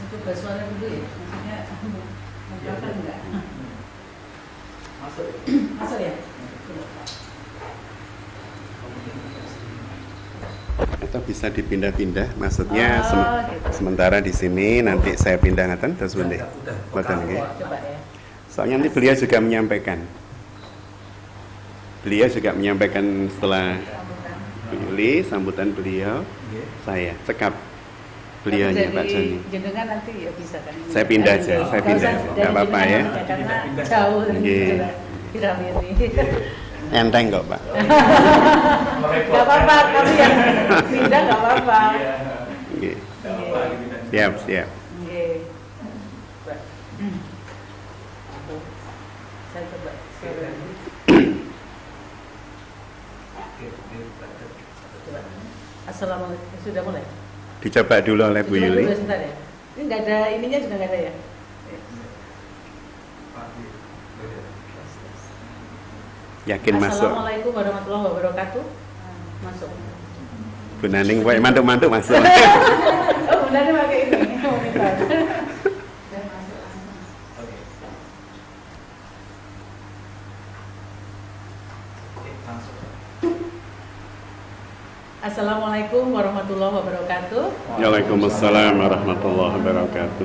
Coba suara dulu ya, maksudnya mendengarkan enggak? Masuk. Masuk ya? Atau bisa dipindah-pindah, maksudnya gitu. sementara di sini nanti saya pindah ngaten terus bende. Boten nggih. Coba ya. Soalnya nanti beliau juga menyampaikan. Beliau juga menyampaikan setelah Bu Yuli, sambutan beliau, saya cekap beliaunya Pak Joni. Jenengan nanti ya bisa kan? Saya pindah aja, saya pindah aja. Enggak apa-apa ya. Karena jauh Nggih. piramid. Enteng kok, Pak. Enggak apa-apa, kami yang pindah enggak apa-apa. Nggih. Siap, siap. Nggih. Saya coba share. Assalamualaikum, sudah mulai? Dicoba dulu oleh Bu Coba Yuli. dulu sebentar ya. Ini nggak ada, ininya juga nggak ada ya? Yakin masuk. Assalamualaikum warahmatullahi wabarakatuh. Masuk. Bu Naning, wae mantuk-mantuk masuk. Oh, benar pakai ini. Monitor. Assalamualaikum warahmatullahi wabarakatuh. Waalaikumsalam warahmatullahi wabarakatuh.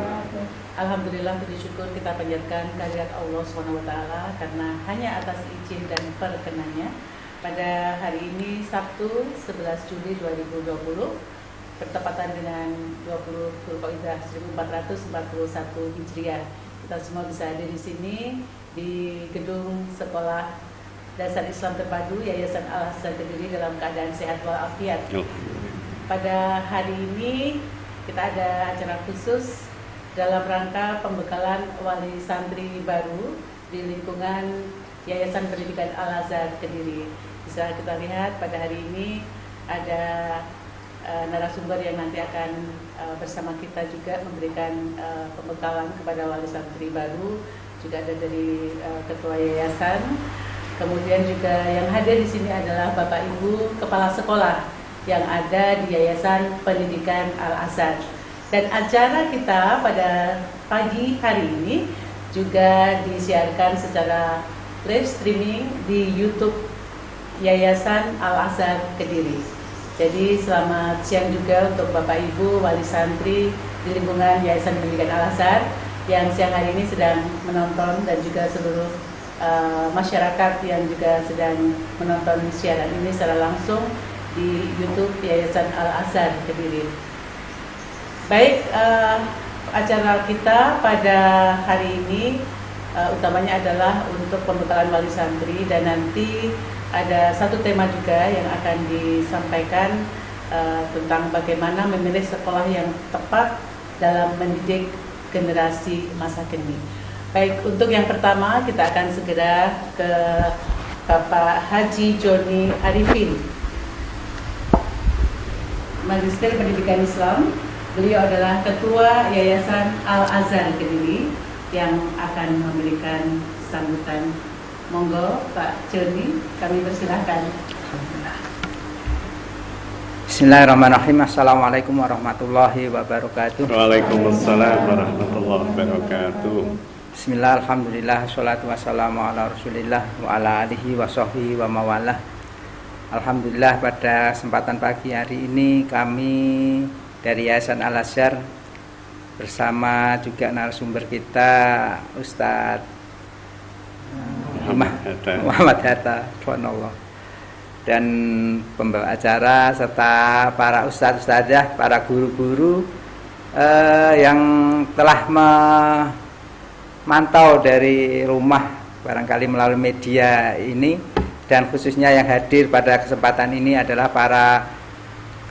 Alhamdulillah, puji syukur kita panjatkan kehadirat Allah SWT karena hanya atas izin dan perkenannya pada hari ini Sabtu 11 Juli 2020 bertepatan dengan 20 Dzulqa'dah 1441 Hijriah. Kita semua bisa hadir di sini di gedung Sekolah Dasar Islam Terpadu Yayasan Al-Azhar Kediri dalam keadaan sehat walafiat. Pada hari ini kita ada acara khusus dalam rangka pembekalan wali santri baru di lingkungan Yayasan Pendidikan Al-Azhar Kediri. Bisa kita lihat pada hari ini ada narasumber yang nanti akan bersama kita juga memberikan pembekalan kepada wali santri baru. Juga ada dari ketua yayasan. Kemudian juga yang hadir di sini adalah Bapak Ibu Kepala Sekolah yang ada di Yayasan Pendidikan Al-Azhar. Dan acara kita pada pagi hari ini juga disiarkan secara live streaming di YouTube Yayasan Al-Azhar Kediri. Jadi selamat siang juga untuk Bapak Ibu wali santri di lingkungan Yayasan Pendidikan Al-Azhar yang siang hari ini sedang menonton dan juga seluruh masyarakat yang juga sedang menonton siaran ini secara langsung di YouTube Yayasan Al-Azhar Kediri. Baik, acara kita pada hari ini utamanya adalah untuk pembekalan wali santri dan nanti ada satu tema juga yang akan disampaikan tentang bagaimana memilih sekolah yang tepat dalam mendidik generasi masa kini. Baik, untuk yang pertama kita akan segera ke Bapak Haji Joni Arifin, Magister Pendidikan Islam. Beliau adalah Ketua Yayasan Al-Azhar Kediri yang akan memberikan sambutan. Monggo Pak Joni, kami persilahkan. Bismillahirrahmanirrahim. Assalamualaikum warahmatullahi wabarakatuh. Waalaikumsalam warahmatullahi wabarakatuh. Bismillah, alhamdulillah, sholatu wassalamu ala rasulillah wa ala alihi wa sahbihi wa mawalah. Alhamdulillah, pada kesempatan pagi hari ini kami dari Yayasan Al-Azhar bersama juga narasumber kita Ustadz Muhammad Hatta dan pembawa acara serta para ustadz-ustadzah, para guru-guru yang telah memantau dari rumah barangkali melalui media ini, dan khususnya yang hadir pada kesempatan ini adalah para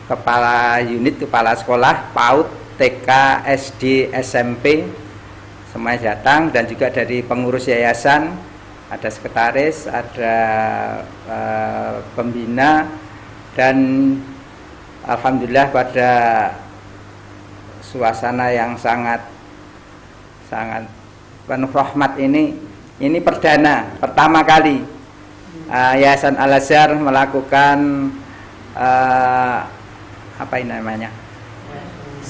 kepala unit, kepala sekolah PAUD, TK, SD, SMP semuanya datang, dan juga dari pengurus yayasan, ada sekretaris, ada pembina, dan alhamdulillah pada suasana yang sangat penuh rahmat ini pertama kali Yayasan Al-Azhar melakukan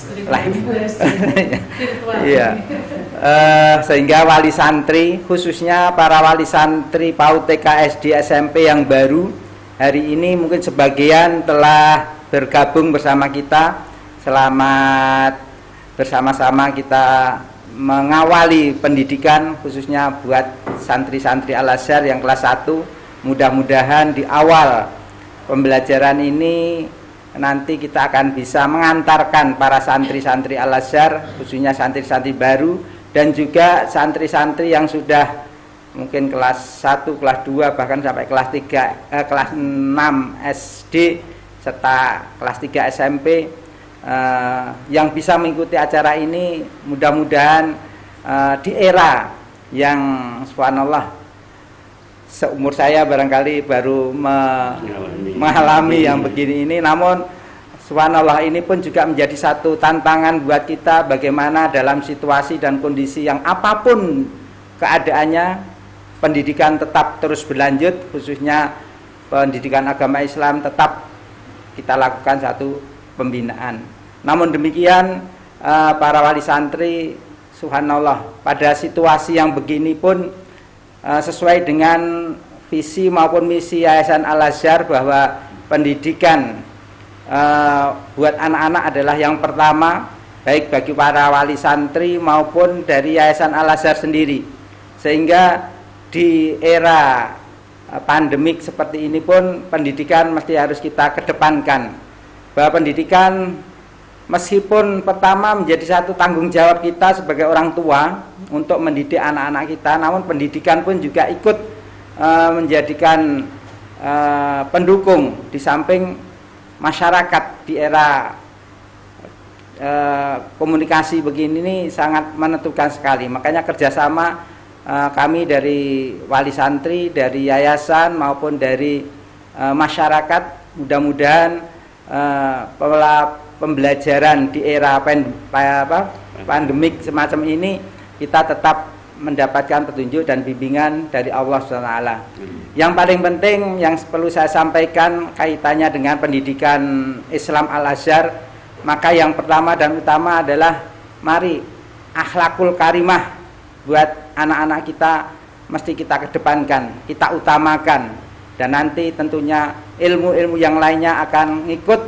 virtual. Iya. Sehingga wali santri, khususnya para wali santri PAUD, TK, SD, SMP yang baru hari ini mungkin sebagian telah bergabung bersama kita. Selamat bersama-sama kita mengawali pendidikan khususnya buat santri-santri Al-Azhar yang kelas 1. Mudah-mudahan di awal pembelajaran ini nanti kita akan bisa mengantarkan para santri-santri Al-Azhar, khususnya santri-santri baru dan juga santri-santri yang sudah mungkin kelas 1, kelas 2 bahkan sampai kelas 3, kelas 6 SD serta kelas 3 SMP yang bisa mengikuti acara ini. Mudah-mudahan di era yang subhanallah seumur saya barangkali baru mengalami yang begini ini, namun subhanallah ini pun juga menjadi satu tantangan buat kita bagaimana dalam situasi dan kondisi yang apapun keadaannya pendidikan tetap terus berlanjut, khususnya pendidikan agama Islam tetap kita lakukan satu pembinaan. Namun demikian para wali santri subhanallah pada situasi yang begini pun sesuai dengan visi maupun misi Yayasan Al-Azhar bahwa pendidikan buat anak-anak adalah yang pertama, baik bagi para wali santri maupun dari Yayasan Al-Azhar sendiri. Sehingga di era pandemik seperti ini pun pendidikan mesti harus kita kedepankan, bahwa pendidikan meskipun pertama menjadi satu tanggung jawab kita sebagai orang tua untuk mendidik anak-anak kita, namun pendidikan pun juga ikut menjadikan pendukung di samping masyarakat di era komunikasi begini ini sangat menentukan sekali. Makanya kerjasama kami dari wali santri, dari yayasan maupun dari masyarakat, mudah-mudahan pembelajaran di era pandemik semacam ini kita tetap mendapatkan petunjuk dan bimbingan dari Allah SWT. Yang paling penting yang perlu saya sampaikan kaitannya dengan pendidikan Islam Al-Azhar, maka yang pertama dan utama adalah mari akhlakul karimah buat anak-anak kita mesti kita kedepankan, kita utamakan, dan nanti tentunya ilmu-ilmu yang lainnya akan ngikut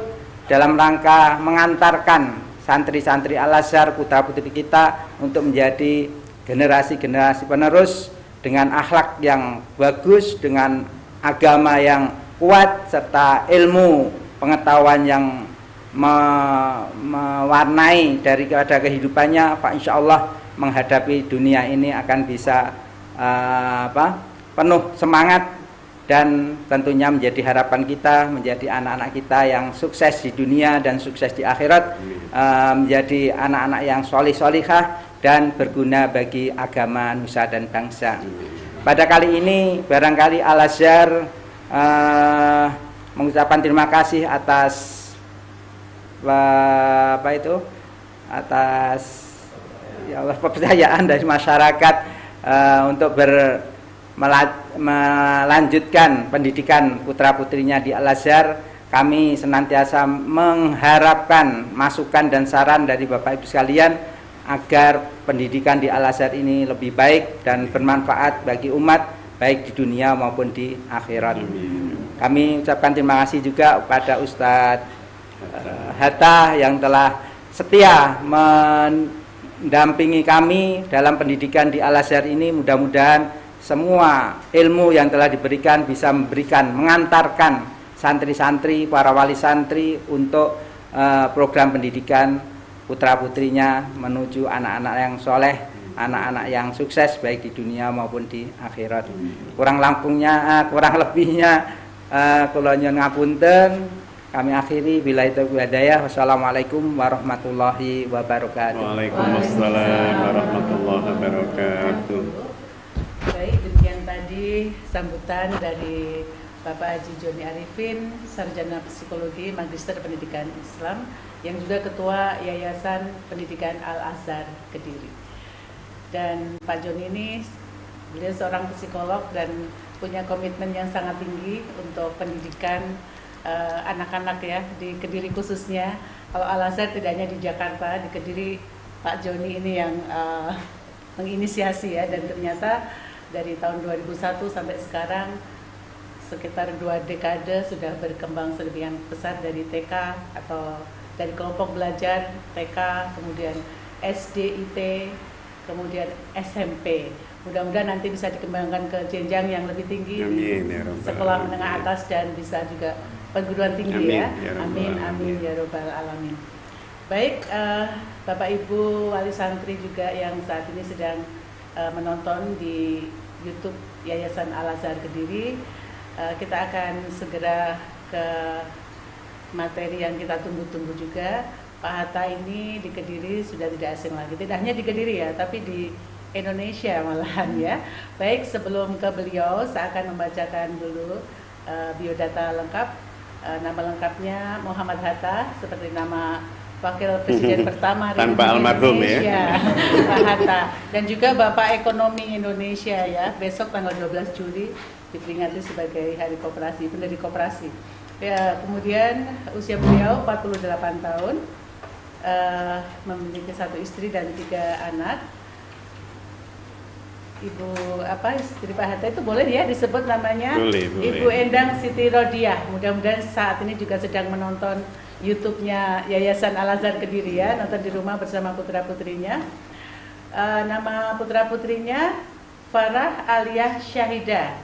dalam rangka mengantarkan santri-santri Al-Azhar, putra-putri kita untuk menjadi generasi-generasi penerus dengan akhlak yang bagus, dengan agama yang kuat, serta ilmu pengetahuan yang mewarnai daripada kehidupannya. Pak, insya Allah menghadapi dunia ini akan bisa penuh semangat, dan tentunya menjadi harapan kita menjadi anak-anak kita yang sukses di dunia dan sukses di akhirat, menjadi anak-anak yang solih-solihah dan berguna bagi agama, nusa dan bangsa. Pada kali ini barangkali Al-Azhar mengucapkan terima kasih atas atas ya Allah kepercayaan dari masyarakat untuk melanjutkan pendidikan putra-putrinya di Al-Azhar. Kami senantiasa mengharapkan masukan dan saran dari Bapak Ibu sekalian agar pendidikan di Al-Azhar ini lebih baik dan bermanfaat bagi umat, baik di dunia maupun di akhirat. Kami ucapkan terima kasih juga kepada Ustadz Hatta yang telah setia mendampingi kami dalam pendidikan di Al-Azhar ini. Mudah-mudahan semua ilmu yang telah diberikan bisa mengantarkan santri-santri, para wali santri untuk program pendidikan putra-putrinya menuju anak-anak yang soleh, anak-anak yang sukses baik di dunia maupun di akhirat. Kurang lebihnya kula nyuwun ngapunten. Kami akhiri bila itu hidayah. Wassalamualaikum warahmatullahi wabarakatuh. Waalaikumsalam warahmatullahi wabarakatuh. Baik, demikian tadi sambutan dari Bapak Haji Joni Arifin, Sarjana Psikologi, Magister Pendidikan Islam, yang juga Ketua Yayasan Pendidikan Al-Azhar Kediri. Dan Pak Joni ini, beliau seorang psikolog dan punya komitmen yang sangat tinggi untuk pendidikan anak-anak ya di Kediri khususnya. Kalau Al-Azhar tidak hanya di Jakarta, di Kediri Pak Joni ini yang menginisiasi ya, dan ternyata dari tahun 2001 sampai sekarang sekitar 2 dekade sudah berkembang sedemikian besar dari TK atau dari kelompok belajar TK, kemudian SD, IT, kemudian SMP. Mudah-mudahan nanti bisa dikembangkan ke jenjang yang lebih tinggi, amin, di ya Rabbal sekolah alamin. menengah atas dan bisa juga perguruan tinggi Amin, ya. ya Rabbal Amin, amin alamin. ya Rabbal alamin. Baik, Bapak Ibu wali santri juga yang saat ini sedang menonton di YouTube Yayasan Al-Azhar Kediri, kita akan segera ke materi yang kita tunggu-tunggu juga. Pak Hatta ini di Kediri sudah tidak asing lagi, tidak hanya di Kediri ya, tapi di Indonesia malahan ya. Baik, sebelum ke beliau, saya akan membacakan dulu biodata lengkap. Nama lengkapnya Muhammad Hatta, seperti nama Wakil Presiden pertama Tanpa Republik almarhum ya. Indonesia, Pak Hatta. Dan juga Bapak Ekonomi Indonesia ya, besok tanggal 12 Juli diperingati sebagai Hari Koperasi, Pendiri Koperasi. Ya, kemudian usia beliau 48 tahun, memiliki 1 istri dan 3 anak. Ibu apa istri Pak Hatta itu boleh ya disebut namanya? Boleh. Ibu Endang Siti Rodiah. Mudah-mudahan saat ini juga sedang menonton YouTube-nya Yayasan Al-Azhar Kediri ya, nonton di rumah bersama putra-putrinya. Nama putra-putrinya Farah Aliyah Syahidah,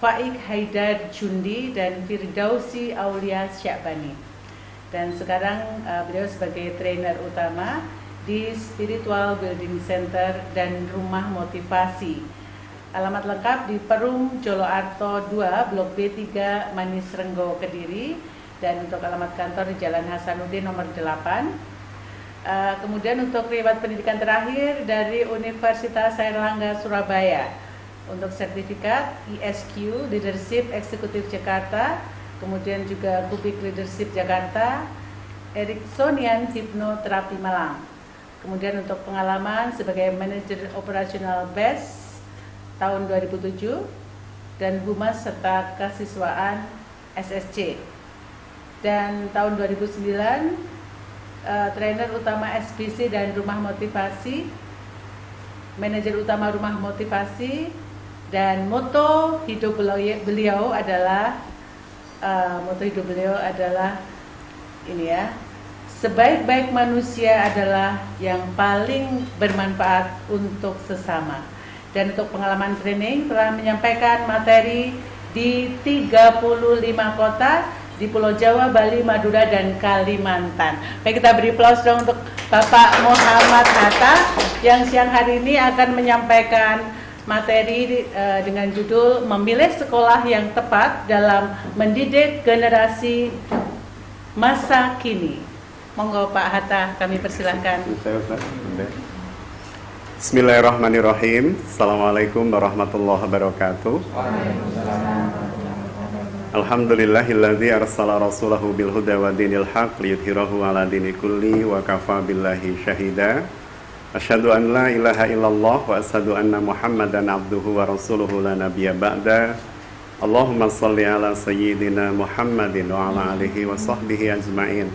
Faik Haidar Jundi, dan Firdausi Aulia Syakbani. Dan sekarang beliau sebagai trainer utama di Spiritual Building Center dan Rumah Motivasi. Alamat lengkap di Perum Joloarto 2, Blok B3, Manis Renggo, Kediri. Dan untuk alamat kantor di Jalan Hasanuddin nomor 8. Kemudian untuk riwayat pendidikan terakhir dari Universitas Airlangga Surabaya. Untuk sertifikat ISQ Leadership Eksekutif Jakarta, kemudian juga Kubik Leadership Jakarta, Ericksonian Hipnoterapi Malang. Kemudian untuk pengalaman sebagai manajer operasional BES tahun 2007 dan Humas serta kesiswaan SSC. Dan tahun 2009 trainer utama SBC dan Rumah Motivasi, manajer utama Rumah Motivasi, dan moto hidup beliau adalah ini ya, sebaik-baik manusia adalah yang paling bermanfaat untuk sesama. Dan untuk pengalaman training telah menyampaikan materi di 35 kota di Pulau Jawa, Bali, Madura, dan Kalimantan. Baik, kita beri aplaus dong untuk Bapak Muhammad Hatta yang siang hari ini akan menyampaikan materi dengan judul Memilih Sekolah yang Tepat dalam Mendidik Generasi Masa Kini. Monggo Pak Hatta, kami persilahkan. Bismillahirrahmanirrahim. Assalamualaikum warahmatullahi wabarakatuh. Alhamdulillahilladzi arsala rasulahu bil huda wa dinil haq liyudhhirahu ala dini kulli wa kafa billahi syahida. Asyhadu an la ilaha illallah wa asyhadu anna Muhammadan abduhu wa rasuluhu la nabiyya ba'da. Allahumma shalli ala sayyidina Muhammadin wa ala alihi wa sahbihi ajma'in.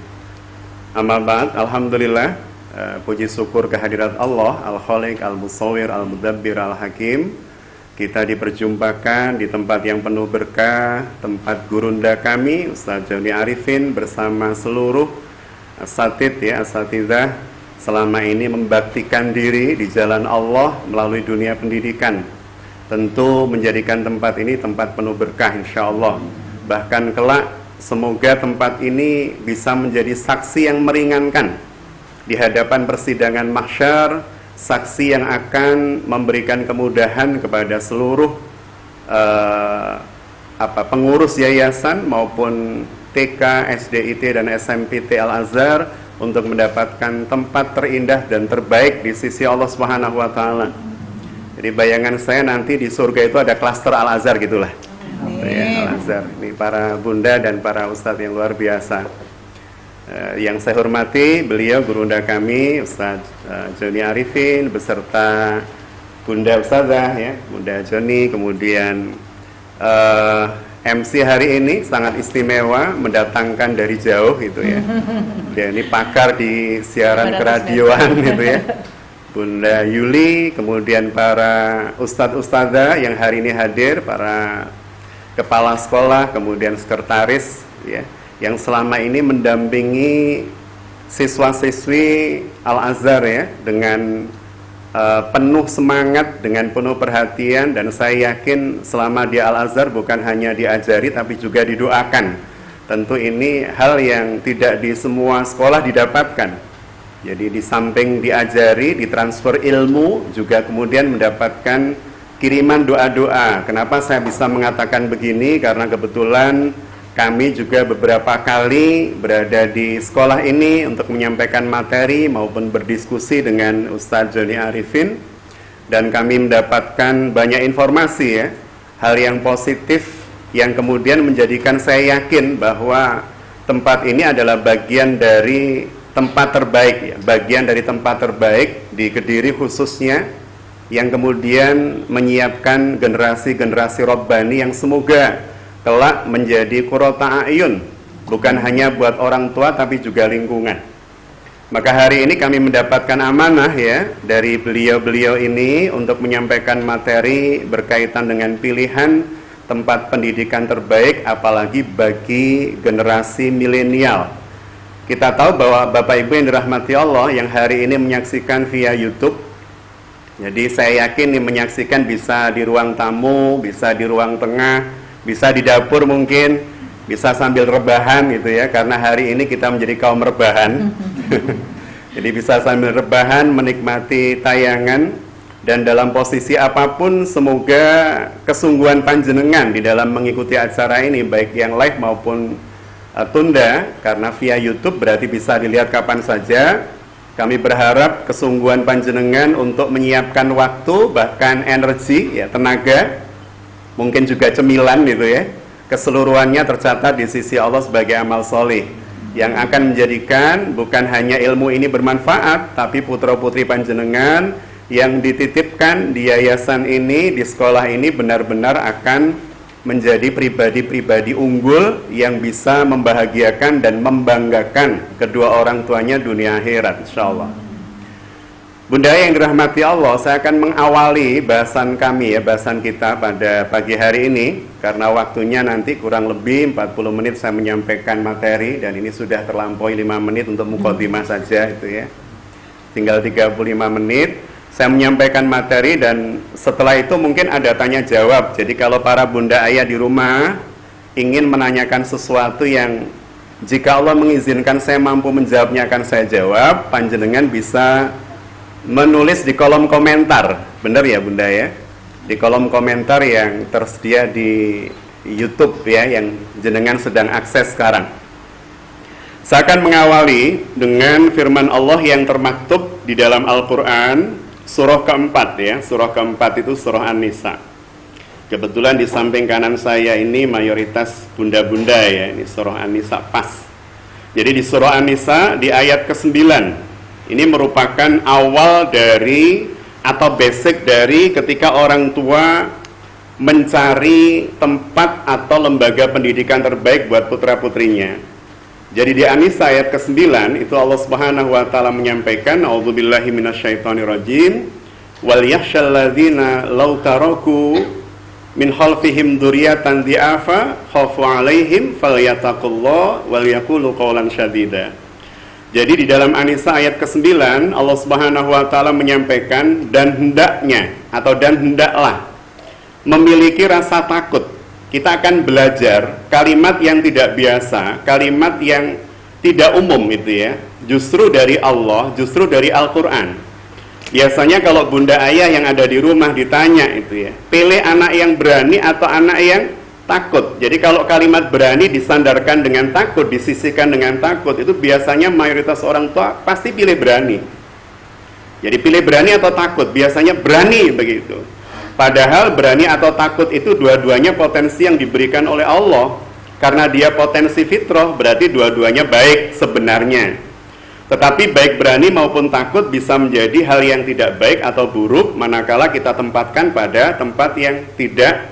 Amma ba'd, alhamdulillah, puji syukur kehadirat Allah, Al-Khaliq, Al-Musawwir, Al-Mudabbir, Al-Hakim. Kita diperjumpakan di tempat yang penuh berkah, tempat gurunda kami, Ustaz Joni Arifin bersama seluruh asatid ya, asatidzah selama ini membaktikan diri di jalan Allah melalui dunia pendidikan. Tentu menjadikan tempat ini tempat penuh berkah insyaallah. Bahkan kelak semoga tempat ini bisa menjadi saksi yang meringankan di hadapan persidangan mahsyar, saksi yang akan memberikan kemudahan kepada seluruh pengurus yayasan maupun TK, SD, IT, dan SMPT Al-Azhar untuk mendapatkan tempat terindah dan terbaik di sisi Allah Subhanahu wa taala. Jadi bayangan saya nanti di surga itu ada klaster Al-Azhar gitulah. Ya, Al-Azhar. Ini para bunda dan para ustadz yang luar biasa. Yang saya hormati beliau gurunda kami Ustaz Joni Arifin beserta Bunda Ustazah ya, Bunda Joni, kemudian MC hari ini sangat istimewa, mendatangkan dari jauh gitu ya. Dia ini pakar di siaran keradioan gitu ya. Bunda Yuli, kemudian para ustadz-ustadzah yang hari ini hadir, para kepala sekolah, kemudian sekretaris ya, yang selama ini mendampingi siswa-siswi Al-Azhar ya, dengan penuh semangat, dengan penuh perhatian, dan saya yakin selama di Al-Azhar bukan hanya diajari tapi juga didoakan. Tentu ini hal yang tidak di semua sekolah didapatkan. Jadi di samping diajari, ditransfer ilmu, juga kemudian mendapatkan kiriman doa-doa. Kenapa saya bisa mengatakan begini? Karena kebetulan kami juga beberapa kali berada di sekolah ini untuk menyampaikan materi maupun berdiskusi dengan Ustadz Joni Arifin, dan kami mendapatkan banyak informasi ya, hal yang positif yang kemudian menjadikan saya yakin bahwa tempat ini adalah bagian dari tempat terbaik ya, bagian dari tempat terbaik di Kediri khususnya, yang kemudian menyiapkan generasi-generasi Rabbani yang semoga kelak menjadi qurrata a'yun, bukan hanya buat orang tua tapi juga lingkungan. Maka hari ini kami mendapatkan amanah ya dari beliau-beliau ini untuk menyampaikan materi berkaitan dengan pilihan tempat pendidikan terbaik, apalagi bagi generasi milenial. Kita tahu bahwa Bapak Ibu yang dirahmati Allah yang hari ini menyaksikan via YouTube, jadi saya yakin nih menyaksikan bisa di ruang tamu, bisa di ruang tengah, bisa di dapur mungkin, bisa sambil rebahan gitu ya, karena hari ini kita menjadi kaum rebahan. Jadi bisa sambil rebahan menikmati tayangan, dan dalam posisi apapun semoga kesungguhan panjenengan di dalam mengikuti acara ini, baik yang live maupun tunda, karena via YouTube berarti bisa dilihat kapan saja. Kami berharap kesungguhan panjenengan untuk menyiapkan waktu, bahkan energi ya, tenaga, mungkin juga cemilan gitu ya, keseluruhannya tercatat di sisi Allah sebagai amal soleh yang akan menjadikan bukan hanya ilmu ini bermanfaat, tapi putra-putri panjenengan yang dititipkan di yayasan ini, di sekolah ini benar-benar akan menjadi pribadi-pribadi unggul yang bisa membahagiakan dan membanggakan kedua orang tuanya dunia akhirat insyaallah. Bunda yang dirahmati Allah, saya akan mengawali bahasan kami ya, bahasan kita pada pagi hari ini, karena waktunya nanti kurang lebih 40 menit saya menyampaikan materi, dan ini sudah terlampaui 5 menit untuk mukadimah saja itu ya. Tinggal 35 menit saya menyampaikan materi, dan setelah itu mungkin ada tanya jawab. Jadi kalau para bunda ayah di rumah ingin menanyakan sesuatu yang jika Allah mengizinkan saya mampu menjawabnya akan saya jawab, panjenengan bisa menulis di kolom komentar, benar ya bunda ya, di kolom komentar yang tersedia di YouTube ya, yang jenengan sedang akses sekarang. Saya akan mengawali dengan firman Allah yang termaktub di dalam Al-Quran, surah keempat ya, surah keempat itu surah An-Nisa. Kebetulan di samping kanan saya ini mayoritas bunda-bunda ya, ini surah An-Nisa pas. Jadi di surah An-Nisa di ayat ke-9, ini merupakan awal dari atau basic dari ketika orang tua mencari tempat atau lembaga pendidikan terbaik buat putra-putrinya. Jadi di An-Nisa ayat ke-9 itu Allah Subhanahu wa taala menyampaikan, a'udzubillahi minasyaitonirrajim, wal yakhshal ladzina law taraku min khalfihim dzurriyyatan dhi'afa khafu 'alaihim falyattaqullaha wal yaqulu qawlan syadida. Jadi di dalam An-Nisa ayat ke-9 Allah Subhanahu wa taala menyampaikan, dan hendaknya atau dan hendaklah memiliki rasa takut. Kita akan belajar kalimat yang tidak biasa, kalimat yang tidak umum itu ya, justru dari Allah, justru dari Al-Quran. Biasanya kalau bunda ayah yang ada di rumah ditanya itu ya, pilih anak yang berani atau anak yang takut. Jadi kalau kalimat berani disandarkan dengan takut, disisihkan dengan takut, itu biasanya mayoritas orang tua pasti pilih berani. Jadi pilih berani atau takut, biasanya berani begitu. Padahal berani atau takut itu dua-duanya potensi yang diberikan oleh Allah. Karena dia potensi fitrah, berarti dua-duanya baik sebenarnya. Tetapi baik berani maupun takut bisa menjadi hal yang tidak baik atau buruk manakala kita tempatkan pada tempat yang tidak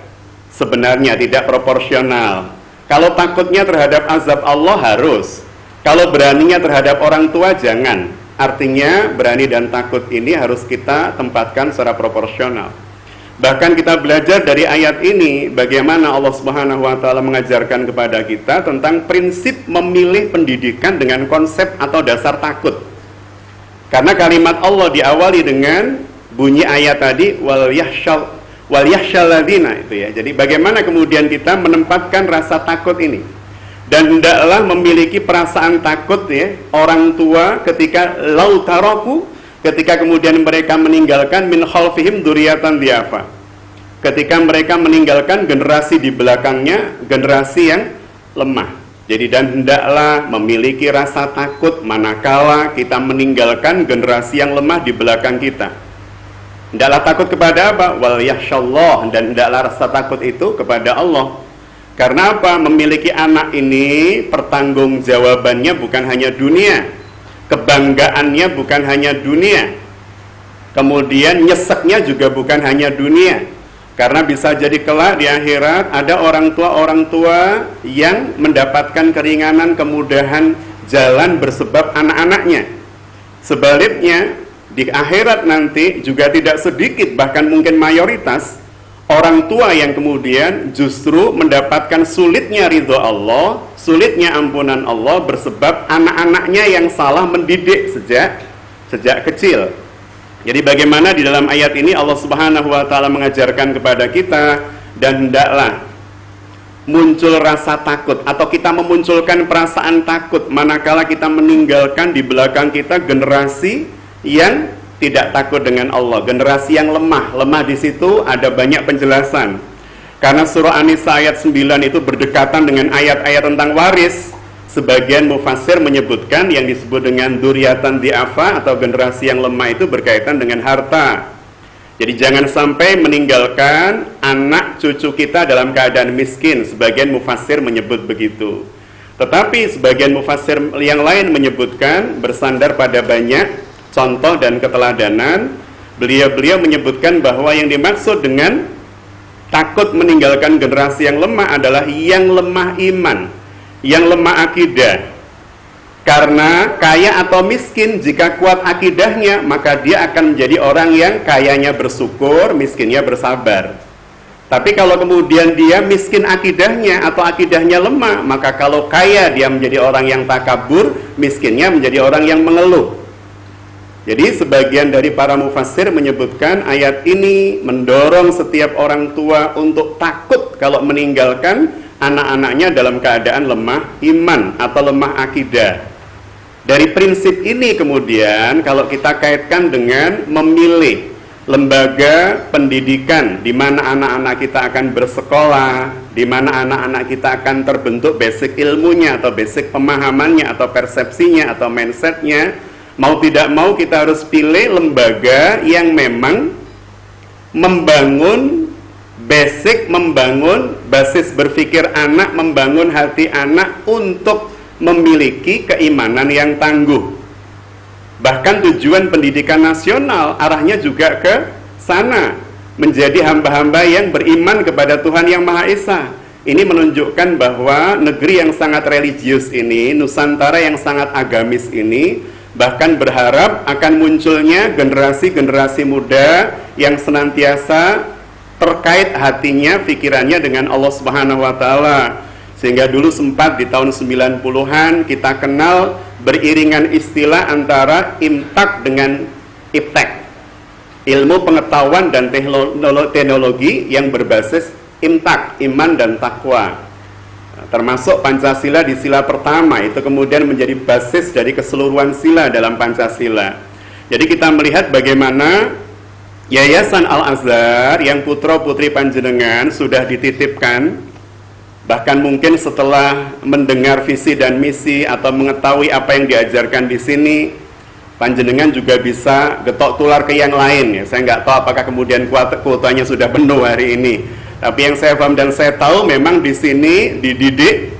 sebenarnya tidak proporsional. Kalau takutnya terhadap azab Allah harus, kalau beraninya terhadap orang tua jangan. Artinya berani dan takut ini harus kita tempatkan secara proporsional. Bahkan kita belajar dari ayat ini bagaimana Allah Subhanahu wa taala mengajarkan kepada kita tentang prinsip memilih pendidikan dengan konsep atau dasar takut. Karena kalimat Allah diawali dengan bunyi ayat tadi wal yahsyal ladzina itu ya. Jadi bagaimana kemudian kita menempatkan rasa takut ini? Dan hendaklah memiliki perasaan takut ya orang tua ketika lau taraku, ketika kemudian mereka meninggalkan min khalfihim dzurriyyatan dhiafa. Ketika mereka meninggalkan generasi di belakangnya, generasi yang lemah. Jadi dan hendaklah memiliki rasa takut manakala kita meninggalkan generasi yang lemah di belakang kita. Hendaklah takut kepada apa? Wal yakhsyallah, dan hendaklah rasa takut itu kepada Allah. Karena apa? Memiliki anak ini pertanggungjawabannya bukan hanya dunia, kebanggaannya bukan hanya dunia, kemudian nyeseknya juga bukan hanya dunia. Karena bisa jadi kelak di akhirat ada orang tua yang mendapatkan keringanan, kemudahan jalan bersebab anak-anaknya. Sebaliknya di akhirat nanti juga tidak sedikit, bahkan mungkin mayoritas orang tua yang kemudian justru mendapatkan sulitnya ridho Allah, sulitnya ampunan Allah bersebab anak-anaknya yang salah mendidik sejak kecil. Jadi bagaimana di dalam ayat ini Allah Subhanahu wa taala mengajarkan kepada kita dan hendaklah muncul rasa takut atau kita memunculkan perasaan takut manakala kita meninggalkan di belakang kita generasi yang tidak takut dengan Allah, generasi yang lemah. Lemah di situ ada banyak penjelasan. Karena surah An-Nisa ayat 9 itu berdekatan dengan ayat-ayat tentang waris. Sebagian mufassir menyebutkan yang disebut dengan dzurriyyatan dhiafa atau generasi yang lemah itu berkaitan dengan harta. Jadi jangan sampai meninggalkan anak cucu kita dalam keadaan miskin. Sebagian mufassir menyebut begitu. Tetapi sebagian mufassir yang lain menyebutkan bersandar pada banyak contoh dan keteladanan. Beliau menyebutkan bahwa yang dimaksud dengan takut meninggalkan generasi yang lemah adalah yang lemah iman, yang lemah akidah. Karena kaya atau miskin, jika kuat akidahnya, maka dia akan menjadi orang yang kayanya bersyukur, miskinnya bersabar. Tapi kalau kemudian dia miskin akidahnya atau akidahnya lemah, maka kalau kaya dia menjadi orang yang takabur, miskinnya menjadi orang yang mengeluh. Jadi sebagian dari para mufassir menyebutkan ayat ini mendorong setiap orang tua untuk takut kalau meninggalkan anak-anaknya dalam keadaan lemah iman atau lemah akidah. Dari prinsip ini kemudian kalau kita kaitkan dengan memilih lembaga pendidikan di mana anak-anak kita akan bersekolah, di mana anak-anak kita akan terbentuk basic ilmunya atau basic pemahamannya atau persepsinya atau mindsetnya, mau tidak mau kita harus pilih lembaga yang memang membangun basic, membangun basis berpikir anak, membangun hati anak untuk memiliki keimanan yang tangguh. Bahkan tujuan pendidikan nasional arahnya juga ke sana, menjadi hamba-hamba yang beriman kepada Tuhan Yang Maha Esa. Ini menunjukkan bahwa negeri yang sangat religius ini, Nusantara yang sangat agamis ini, bahkan berharap akan munculnya generasi-generasi muda yang senantiasa terkait hatinya, pikirannya dengan Allah Subhanahu wa taala. Sehingga dulu sempat di tahun 90-an kita kenal beriringan istilah antara imtak dengan iptek. Ilmu pengetahuan dan teknologi yang berbasis imtak, iman dan takwa. Termasuk Pancasila di sila pertama itu kemudian menjadi basis dari keseluruhan sila dalam Pancasila. Jadi kita melihat bagaimana Yayasan Al-Azhar yang putra-putri panjenengan sudah dititipkan, bahkan mungkin setelah mendengar visi dan misi atau mengetahui apa yang diajarkan di sini, panjenengan juga bisa getok tular ke yang lain. Ya, saya nggak tahu apakah kemudian kuotanya sudah penuh hari ini. Tapi yang saya paham dan saya tahu memang di sini dididik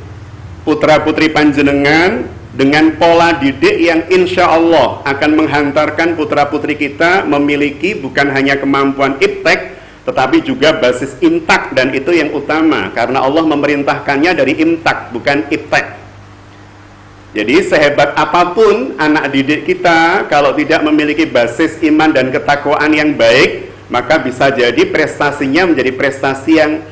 putra-putri panjenengan dengan pola didik yang insya Allah akan menghantarkan putra-putri kita memiliki bukan hanya kemampuan iptek, tetapi juga basis imtak, dan itu yang utama karena Allah memerintahkannya dari imtak, bukan iptek. Jadi sehebat apapun anak didik kita, kalau tidak memiliki basis iman dan ketakwaan yang baik, maka bisa jadi prestasinya menjadi prestasi yang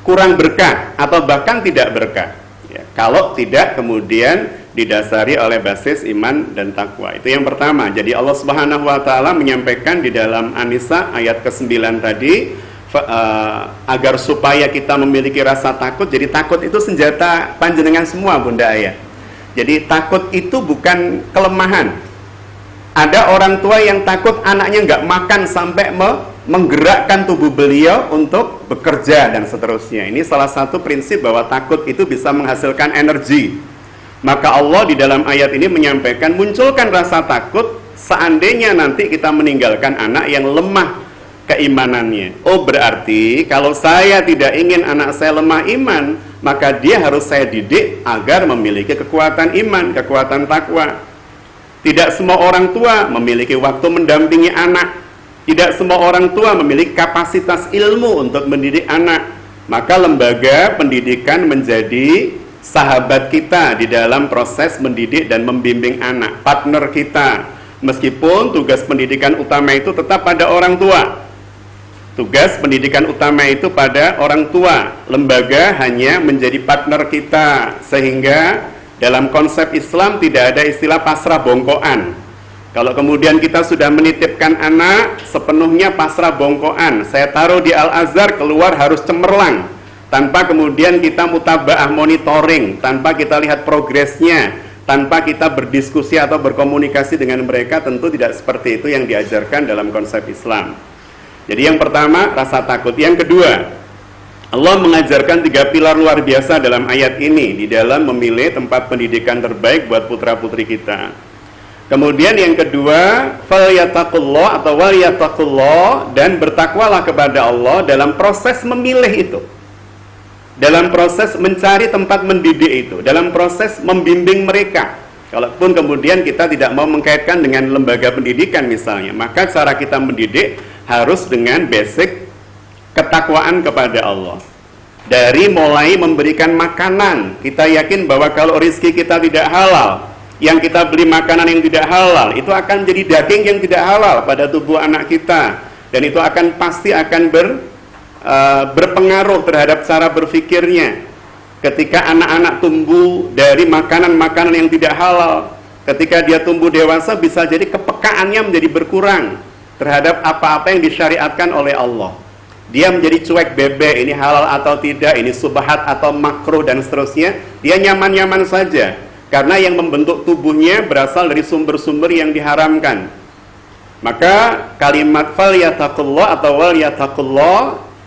kurang berkah atau bahkan tidak berkah ya, kalau tidak kemudian didasari oleh basis iman dan takwa. Itu yang pertama. Jadi Allah Subhanahu wa taala menyampaikan di dalam An-Nisa ayat ke-9 tadi, agar supaya kita memiliki rasa takut. Jadi takut itu senjata panjenengan semua, Bunda Ayah. Jadi takut itu bukan kelemahan. Ada orang tua yang takut anaknya nggak makan sampai menggerakkan tubuh beliau untuk bekerja dan seterusnya. Ini salah satu prinsip bahwa takut itu bisa menghasilkan energi. Maka Allah di dalam ayat ini menyampaikan, munculkan rasa takut seandainya nanti kita meninggalkan anak yang lemah keimanannya. Oh, berarti kalau saya tidak ingin anak saya lemah iman, maka dia harus saya didik agar memiliki kekuatan iman, kekuatan takwa. Tidak semua orang tua memiliki waktu mendampingi anak. Tidak semua orang tua memiliki kapasitas ilmu untuk mendidik anak. Maka lembaga pendidikan menjadi sahabat kita di dalam proses mendidik dan membimbing anak, partner kita. Meskipun tugas pendidikan utama itu tetap pada orang tua. Tugas pendidikan utama itu pada orang tua. Lembaga hanya menjadi partner kita, sehingga dalam konsep Islam tidak ada istilah pasrah bongkoan. Kalau kemudian kita sudah menitipkan anak, sepenuhnya pasrah bongkoan. Saya taruh di Al-Azhar, keluar harus cemerlang, tanpa kemudian kita mutabaah monitoring, tanpa kita lihat progresnya, tanpa kita berdiskusi atau berkomunikasi dengan mereka. Tentu tidak seperti itu yang diajarkan dalam konsep Islam. Jadi yang pertama, rasa takut. Yang kedua, Allah mengajarkan 3 pilar luar biasa dalam ayat ini di dalam memilih tempat pendidikan terbaik buat putra-putri kita. Kemudian yang kedua, falyattaqullah atau walyattaqullah, dan bertakwalah kepada Allah dalam proses memilih itu, dalam proses mencari tempat mendidik itu, dalam proses membimbing mereka. Kalaupun kemudian kita tidak mau mengkaitkan dengan lembaga pendidikan misalnya, maka cara kita mendidik harus dengan basic ketakwaan kepada Allah. Dari mulai memberikan makanan, kita yakin bahwa kalau rezeki kita tidak halal, yang kita beli makanan yang tidak halal, itu akan jadi daging yang tidak halal pada tubuh anak kita, dan itu akan pasti akan berpengaruh terhadap cara berpikirnya. Ketika anak-anak tumbuh dari makanan-makanan yang tidak halal, ketika dia tumbuh dewasa, bisa jadi kepekaannya menjadi berkurang terhadap apa-apa yang disyariatkan oleh Allah. Dia menjadi cuek bebe, ini halal atau tidak, ini subhat atau makruh dan seterusnya. Dia nyaman-nyaman saja, karena yang membentuk tubuhnya berasal dari sumber-sumber yang diharamkan. Maka kalimat falyattaqullah atau walyattaqullah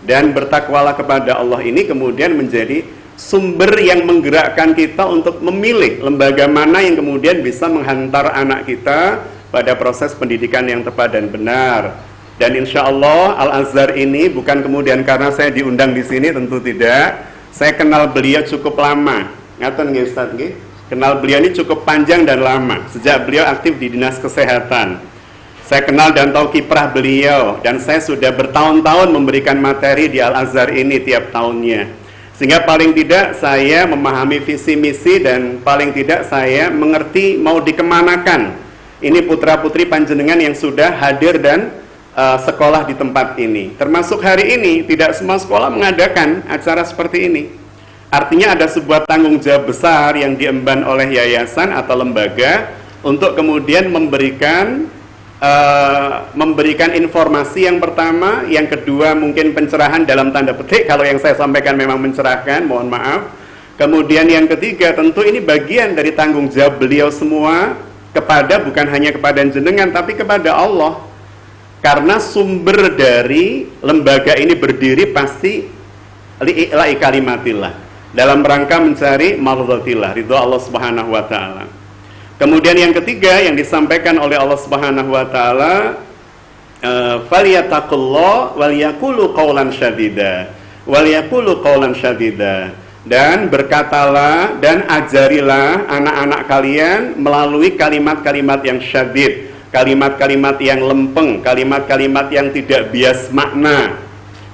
dan bertakwalah kepada Allah ini kemudian menjadi sumber yang menggerakkan kita untuk memilih lembaga mana yang kemudian bisa menghantar anak kita pada proses pendidikan yang tepat dan benar. Dan insya Allah Al-Azhar ini bukan kemudian karena saya diundang di sini, tentu tidak. Saya kenal beliau cukup lama. Ngaten nggih Ustaz nggih? Kenal beliau ini cukup panjang dan lama. Sejak beliau aktif di Dinas Kesehatan, saya kenal dan tahu kiprah beliau, dan saya sudah bertahun-tahun memberikan materi di Al-Azhar ini tiap tahunnya. Sehingga paling tidak saya memahami visi misi, dan paling tidak saya mengerti mau dikemanakan ini putra-putri panjenengan yang sudah hadir dan sekolah di tempat ini. Termasuk hari ini, tidak semua sekolah mengadakan acara seperti ini. Artinya ada sebuah tanggung jawab besar yang diemban oleh yayasan atau lembaga untuk kemudian memberikan informasi yang pertama, yang kedua mungkin pencerahan dalam tanda petik, kalau yang saya sampaikan memang mencerahkan, mohon maaf. Kemudian yang ketiga, tentu ini bagian dari tanggung jawab beliau semua kepada, bukan hanya kepada jenengan, tapi kepada Allah. Karena sumber dari lembaga ini berdiri pasti li'i'la'i kalimatillah, dalam rangka mencari mardhatillah, ridha Allah Subhanahu wa taala. Kemudian yang ketiga yang disampaikan oleh Allah Subhanahu wa taala, falyattaqullah walyaqulu qawlan syadida, walyaqulu qawlan syadida, dan berkatalah dan ajarilah anak-anak kalian melalui kalimat-kalimat yang syadid, kalimat-kalimat yang lempeng, kalimat-kalimat yang tidak bias makna.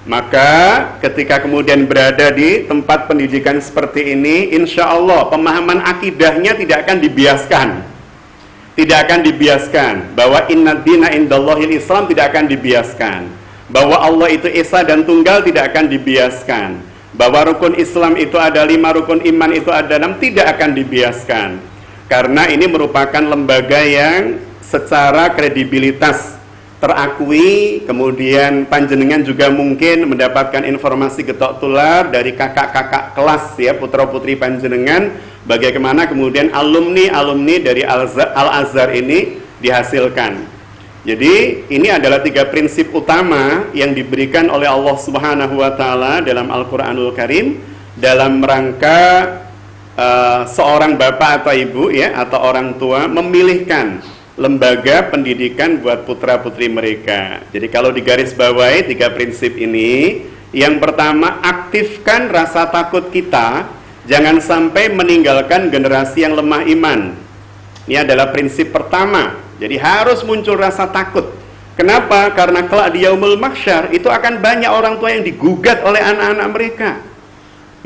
Maka ketika kemudian berada di tempat pendidikan seperti ini, insya Allah pemahaman akidahnya tidak akan dibiaskan. Tidak akan dibiaskan. Bahwa inna dina indallahil Islam tidak akan dibiaskan. Bahwa Allah itu Esa dan Tunggal tidak akan dibiaskan. Bahwa rukun Islam itu ada 5, rukun iman itu ada 6, tidak akan dibiaskan. Karena ini merupakan lembaga yang secara kredibilitas terakui, kemudian panjenengan juga mungkin mendapatkan informasi getok tular dari kakak-kakak kelas ya, putra-putri panjenengan, bagaimana kemudian alumni dari Al-Azhar ini dihasilkan. Jadi ini adalah 3 prinsip utama yang diberikan oleh Allah Subhanahu wa taala dalam Al-Qur'anul Karim dalam rangka seorang bapak atau ibu ya, atau orang tua memilihkan lembaga pendidikan buat putra-putri mereka. Jadi kalau digarisbawahi 3 prinsip ini, yang pertama, aktifkan rasa takut kita, jangan sampai meninggalkan generasi yang lemah iman. Ini adalah prinsip pertama. Jadi harus muncul rasa takut. Kenapa? Karena kelak di yaumul mahsyar itu akan banyak orang tua yang digugat oleh anak-anak mereka,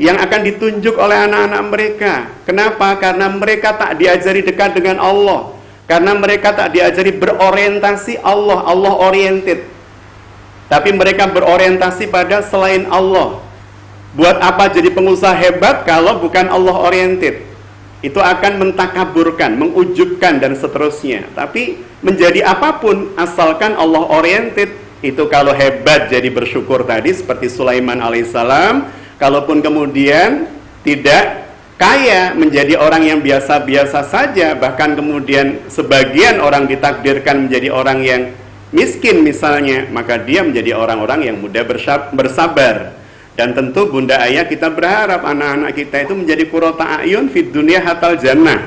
yang akan ditunjuk oleh anak-anak mereka. Kenapa? Karena mereka tak diajari dekat dengan Allah. Karena mereka tak diajari berorientasi Allah oriented. Tapi mereka berorientasi pada selain Allah. Buat apa jadi pengusaha hebat kalau bukan Allah oriented? Itu akan mentakaburkan, mengujubkan dan seterusnya. Tapi menjadi apapun asalkan Allah oriented, itu kalau hebat jadi bersyukur tadi seperti Sulaiman alaihissalam. Kalaupun kemudian tidak kaya menjadi orang yang biasa-biasa saja, bahkan kemudian sebagian orang ditakdirkan menjadi orang yang miskin misalnya, maka dia menjadi orang-orang yang mudah bersabar. Dan tentu bunda ayah kita berharap anak-anak kita itu menjadi qurrata a'yun fid dunya hatal jannah.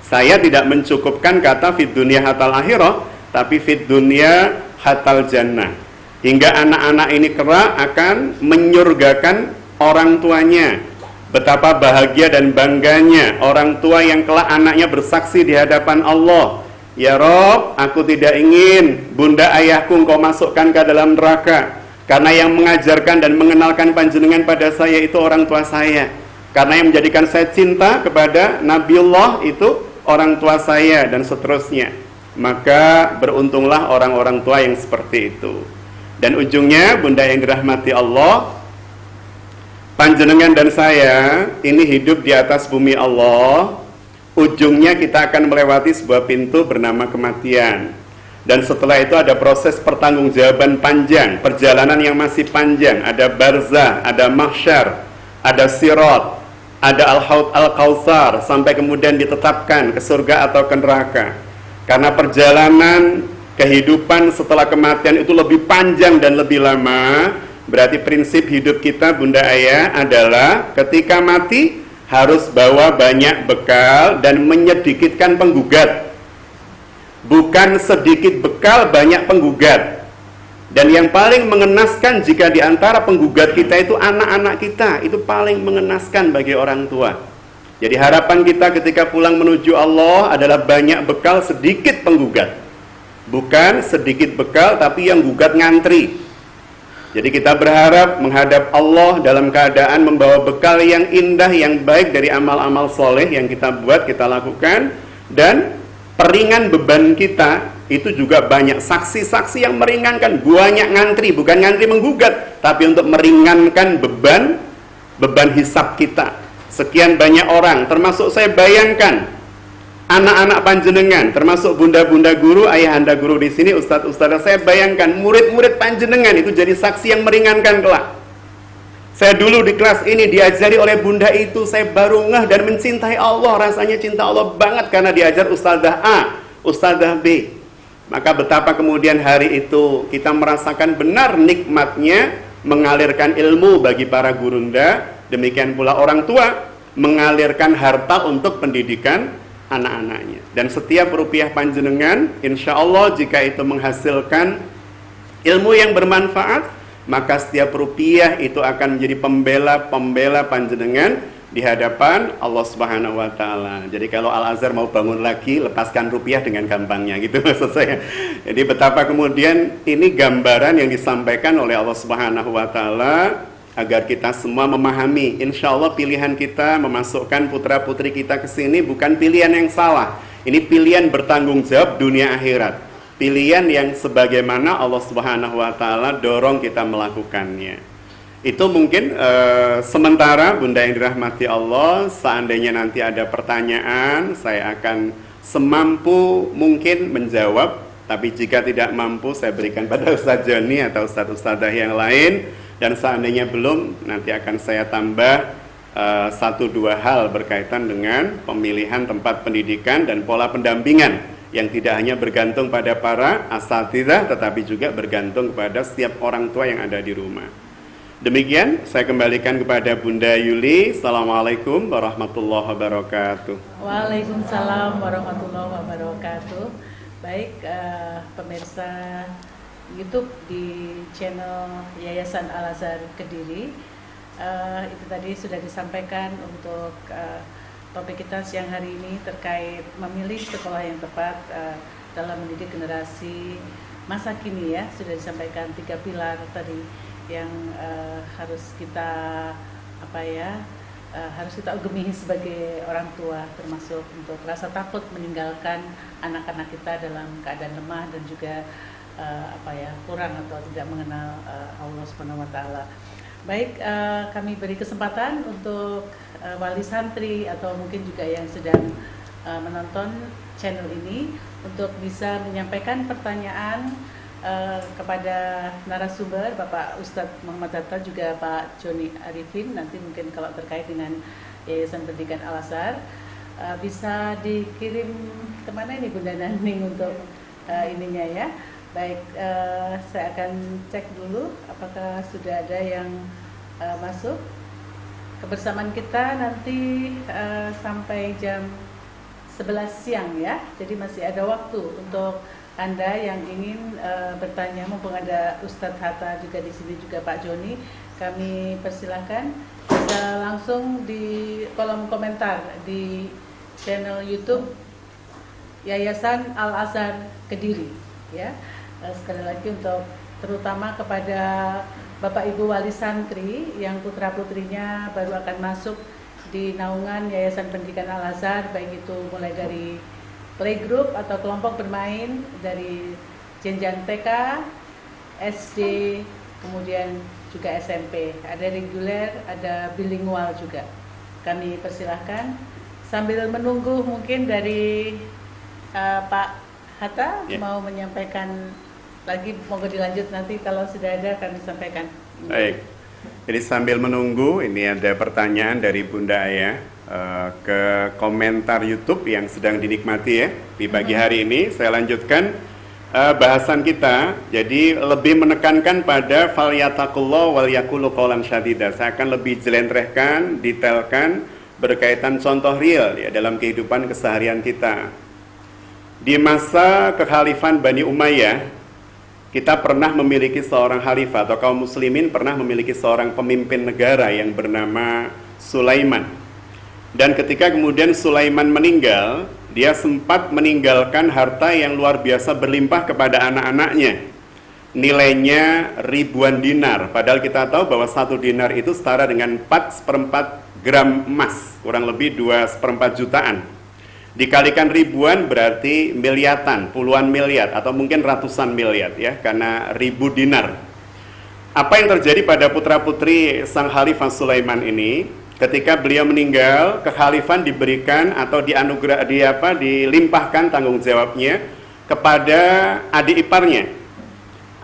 Saya tidak mencukupkan kata fid dunya hatal akhirah, tapi fid dunya hatal jannah, hingga anak-anak ini kelak akan menyurgakan orang tuanya. Betapa bahagia dan bangganya orang tua yang kelak anaknya bersaksi di hadapan Allah, ya Rob, aku tidak ingin bunda ayahku engkau masukkan ke dalam neraka, karena yang mengajarkan dan mengenalkan panjenengan pada saya itu orang tua saya, karena yang menjadikan saya cinta kepada Nabiullah itu orang tua saya, dan seterusnya. Maka beruntunglah orang-orang tua yang seperti itu. Dan ujungnya bunda yang dirahmati Allah, panjenengan dan saya ini hidup di atas bumi Allah. Ujungnya kita akan melewati sebuah pintu bernama kematian. Dan setelah itu ada proses pertanggungjawaban panjang, perjalanan yang masih panjang. Ada barzah, ada mahsyar, ada sirat, ada al-haud al-kautsar, sampai kemudian ditetapkan ke surga atau ke neraka. Karena perjalanan kehidupan setelah kematian itu lebih panjang dan lebih lama, berarti prinsip hidup kita bunda ayah adalah ketika mati harus bawa banyak bekal dan menyedikitkan penggugat. Bukan sedikit bekal banyak penggugat. Dan yang paling mengenaskan jika diantara penggugat kita itu anak-anak kita, itu paling mengenaskan bagi orang tua. Jadi harapan kita ketika pulang menuju Allah adalah banyak bekal, sedikit penggugat. Bukan sedikit bekal tapi yang gugat ngantri. Jadi kita berharap menghadap Allah dalam keadaan membawa bekal yang indah, yang baik dari amal-amal soleh yang kita buat, kita lakukan. Dan peringan beban kita itu juga banyak saksi-saksi yang meringankan. Banyak ngantri, bukan ngantri menggugat, tapi untuk meringankan beban hisab kita. Sekian banyak orang, termasuk saya bayangkan anak-anak panjenengan, termasuk bunda-bunda guru, ayahanda guru di sini, ustadz-ustadz, saya bayangkan murid-murid panjenengan itu jadi saksi yang meringankan kelak. Saya dulu di kelas ini diajari oleh bunda itu, saya baru ngeh dan mencintai Allah, rasanya cinta Allah banget karena diajar ustadzah A, ustadzah B. Maka betapa kemudian hari itu kita merasakan benar nikmatnya mengalirkan ilmu bagi para gurunda, demikian pula orang tua mengalirkan harta untuk pendidikan anak-anaknya. Dan setiap rupiah panjenengan, insya Allah jika itu menghasilkan ilmu yang bermanfaat, maka setiap rupiah itu akan menjadi pembela panjenengan di hadapan Allah Subhanahu wa taala. Jadi kalau Al-Azhar mau bangun lagi, lepaskan rupiah dengan gampangnya gitu maksud saya. Jadi betapa kemudian ini gambaran yang disampaikan oleh Allah Subhanahu wa taala agar kita semua memahami, insya Allah pilihan kita memasukkan putra-putri kita ke sini bukan pilihan yang salah. Ini pilihan bertanggung jawab dunia akhirat. Pilihan yang sebagaimana Allah Subhanahu wa taala dorong kita melakukannya. Itu mungkin sementara Bunda yang dirahmati Allah, seandainya nanti ada pertanyaan, saya akan semampu mungkin menjawab. Tapi jika tidak mampu, saya berikan pada Ustadz Joni atau Ustadz-Ustadzah yang lain. Dan seandainya belum, nanti akan saya tambah 1-2 hal berkaitan dengan pemilihan tempat pendidikan dan pola pendampingan yang tidak hanya bergantung pada para asatidzah, tetapi juga bergantung kepada setiap orang tua yang ada di rumah. Demikian, saya kembalikan kepada Bunda Yuli. Assalamualaikum warahmatullahi wabarakatuh. Waalaikumsalam warahmatullahi wabarakatuh. Baik, pemirsa YouTube di channel Yayasan Al-Azhar Kediri, itu tadi sudah disampaikan untuk topik kita siang hari ini terkait memilih sekolah yang tepat dalam mendidik generasi masa kini ya. Sudah disampaikan 3 pilar tadi yang harus kita harus kita ugemi sebagai orang tua, termasuk untuk rasa takut meninggalkan anak-anak kita dalam keadaan lemah dan juga kurang atau tidak mengenal Allah Subhanahu wa taala. Baik, kami beri kesempatan untuk wali santri atau mungkin juga yang sedang menonton channel ini untuk bisa menyampaikan pertanyaan kepada narasumber Bapak Ustadz Muhammad Hatta, juga Pak Joni Arifin. Nanti mungkin kalau terkait dengan Yayasan Pendidikan Al-Azhar bisa dikirim kemana ini Bunda Naning untuk ininya ya. Baik, saya akan cek dulu apakah sudah ada yang masuk. Kebersamaan kita nanti sampai jam 11 siang ya. Jadi masih ada waktu untuk Anda yang ingin bertanya, mumpung ada Ustadz Hatta juga di sini, juga Pak Joni, kami persilahkan bisa langsung di kolom komentar di channel YouTube Yayasan Al-Azhar Kediri ya. Sekali lagi untuk terutama kepada Bapak Ibu wali santri yang putra-putrinya baru akan masuk di naungan Yayasan Pendidikan Al-Azhar, baik itu mulai dari playgroup atau kelompok bermain dari jenjang TK, SD, kemudian juga SMP. Ada reguler, ada bilingual juga. Kami persilahkan sambil menunggu mungkin dari Pak Hatta mau menyampaikan lagi, monggo dilanjut nanti kalau sudah ada kami sampaikan. Baik. Jadi sambil menunggu, ini ada pertanyaan dari Bunda Ayah ke komentar YouTube yang sedang dinikmati ya di pagi hari ini. Saya lanjutkan bahasan kita. Jadi lebih menekankan pada falyataqullah wal yaqulu qawlan syadida. Saya akan lebih jelentrehkan, detailkan berkaitan contoh real ya dalam kehidupan keseharian kita. Di masa kekhalifan Bani Umayyah, kita pernah memiliki seorang khalifah atau kaum muslimin pernah memiliki seorang pemimpin negara yang bernama Sulaiman. Dan ketika kemudian Sulaiman meninggal, dia sempat meninggalkan harta yang luar biasa berlimpah kepada anak-anaknya. Nilainya ribuan dinar, padahal kita tahu bahwa 1 dinar itu setara dengan 4/4 gram emas, kurang lebih 2/4 jutaan. Dikalikan ribuan berarti miliaran, puluhan miliar atau mungkin ratusan miliar ya, karena ribu dinar. Apa yang terjadi pada putra-putri sang khalifah Sulaiman ini? Ketika beliau meninggal, kekhalifan diberikan atau dilimpahkan tanggung jawabnya kepada adik iparnya.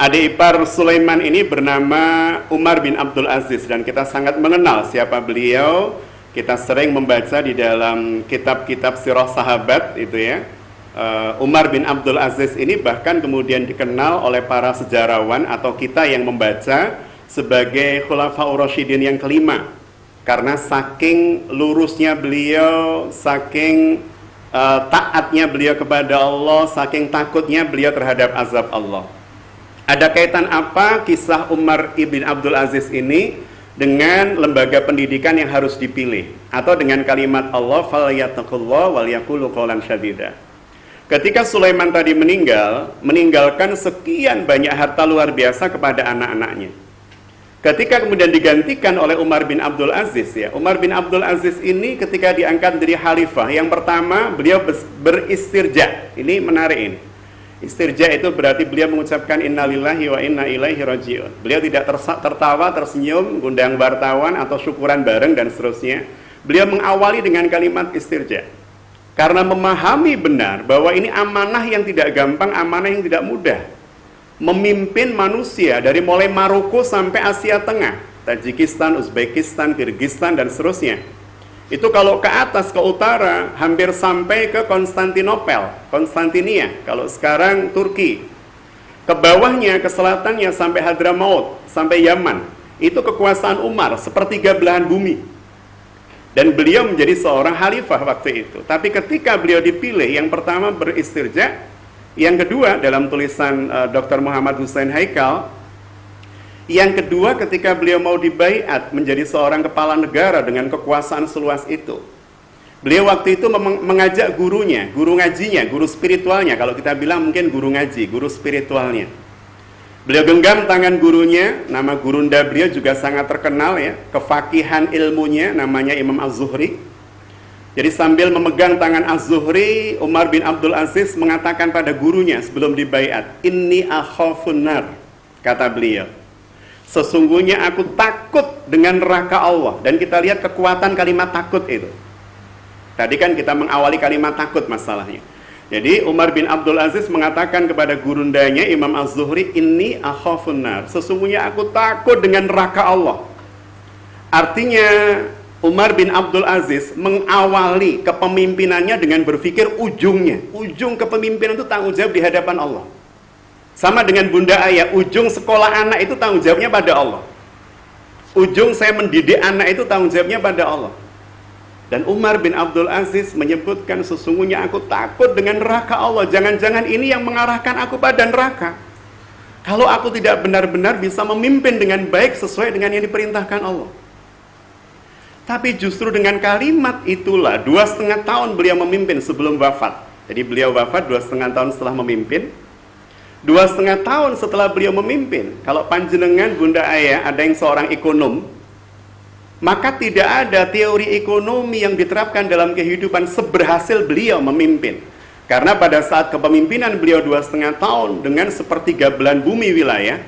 Adik ipar Sulaiman ini bernama Umar bin Abdul Aziz, dan kita sangat mengenal siapa beliau. Kita sering membaca di dalam kitab-kitab sirah sahabat itu ya. Umar bin Abdul Aziz ini bahkan kemudian dikenal oleh para sejarawan atau kita yang membaca sebagai Khulafaur Rasyidin yang kelima, karena saking lurusnya beliau, saking taatnya beliau kepada Allah, saking takutnya beliau terhadap azab Allah. Ada kaitan apa kisah Umar ibn Abdul Aziz ini dengan lembaga pendidikan yang harus dipilih, atau dengan kalimat Allah falyattaqullah wal yaqulu qawlan syadida. Ketika Sulaiman tadi meninggalkan sekian banyak harta luar biasa kepada anak-anaknya. Ketika kemudian digantikan oleh Umar bin Abdul Aziz, ya, Umar bin Abdul Aziz ini ketika diangkat dari khalifah, yang pertama beliau beristirja. Ini menarik ini. Istirja itu berarti beliau mengucapkan innalillahi wa inna ilaihi raji'un. Beliau tidak tertawa, tersenyum, ngundang wartawan atau syukuran bareng dan seterusnya. Beliau mengawali dengan kalimat istirja. Karena memahami benar bahwa ini amanah yang tidak gampang, amanah yang tidak mudah. Memimpin manusia dari mulai Maroko sampai Asia Tengah, Tajikistan, Uzbekistan, Kyrgyzstan dan seterusnya. Itu kalau ke atas, ke utara, hampir sampai ke Konstantinia, kalau sekarang Turki. Ke bawahnya, ke selatannya sampai Hadramaut, sampai Yaman. Itu kekuasaan Umar, sepertiga belahan bumi. Dan beliau menjadi seorang khalifah waktu itu. Tapi ketika beliau dipilih, yang pertama beristirja, yang kedua dalam tulisan Dr. Muhammad Hussein Haikal, yang kedua ketika beliau mau dibaiat menjadi seorang kepala negara dengan kekuasaan seluas itu, beliau waktu itu mengajak gurunya, guru ngajinya, guru spiritualnya, kalau kita bilang mungkin guru ngaji, guru spiritualnya. Beliau genggam tangan gurunya, nama gurunda beliau juga sangat terkenal ya, kefakihan ilmunya, namanya Imam Az-Zuhri. Jadi sambil memegang tangan Az-Zuhri, Umar bin Abdul Aziz mengatakan pada gurunya sebelum dibaiat, inni akhafun nar, kata beliau. Sesungguhnya aku takut dengan neraka Allah. Dan kita lihat kekuatan kalimat takut itu. Tadi kan kita mengawali kalimat takut masalahnya. Jadi Umar bin Abdul Aziz mengatakan kepada gurundanya Imam Az-Zuhri, inni akhafun nar, sesungguhnya aku takut dengan neraka Allah. Artinya Umar bin Abdul Aziz mengawali kepemimpinannya dengan berpikir ujung kepemimpinan itu tanggung jawab di hadapan Allah. Sama dengan Bunda Ayah, ujung sekolah anak itu tanggung jawabnya pada Allah. Ujung saya mendidik anak itu tanggung jawabnya pada Allah. Dan Umar bin Abdul Aziz menyebutkan, sesungguhnya aku takut dengan neraka Allah. Jangan-jangan ini yang mengarahkan aku pada neraka. Kalau aku tidak benar-benar bisa memimpin dengan baik sesuai dengan yang diperintahkan Allah. Tapi justru dengan kalimat itulah 2,5 tahun beliau memimpin sebelum wafat. Jadi beliau wafat 2,5 tahun setelah memimpin. 2,5 tahun setelah beliau memimpin, kalau panjenengan Bunda Ayah ada yang seorang ekonom, maka tidak ada teori ekonomi yang diterapkan dalam kehidupan seberhasil beliau memimpin. Karena pada saat kepemimpinan beliau 2,5 tahun dengan sepertiga belahan bumi wilayah,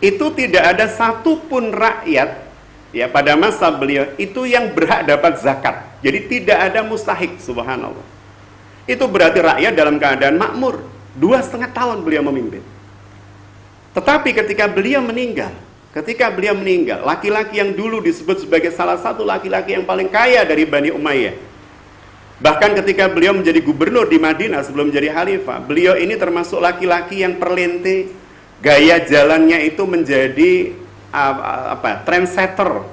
itu tidak ada satupun rakyat ya pada masa beliau itu yang berhak dapat zakat. Jadi tidak ada mustahik, subhanallah. Itu berarti rakyat dalam keadaan makmur. 2,5 tahun beliau memimpin. Tetapi ketika beliau meninggal, laki-laki yang dulu disebut sebagai salah satu laki-laki yang paling kaya dari Bani Umayyah, bahkan ketika beliau menjadi gubernur di Madinah sebelum menjadi khalifah, beliau ini termasuk laki-laki yang perlente, gaya jalannya itu menjadi trendsetter,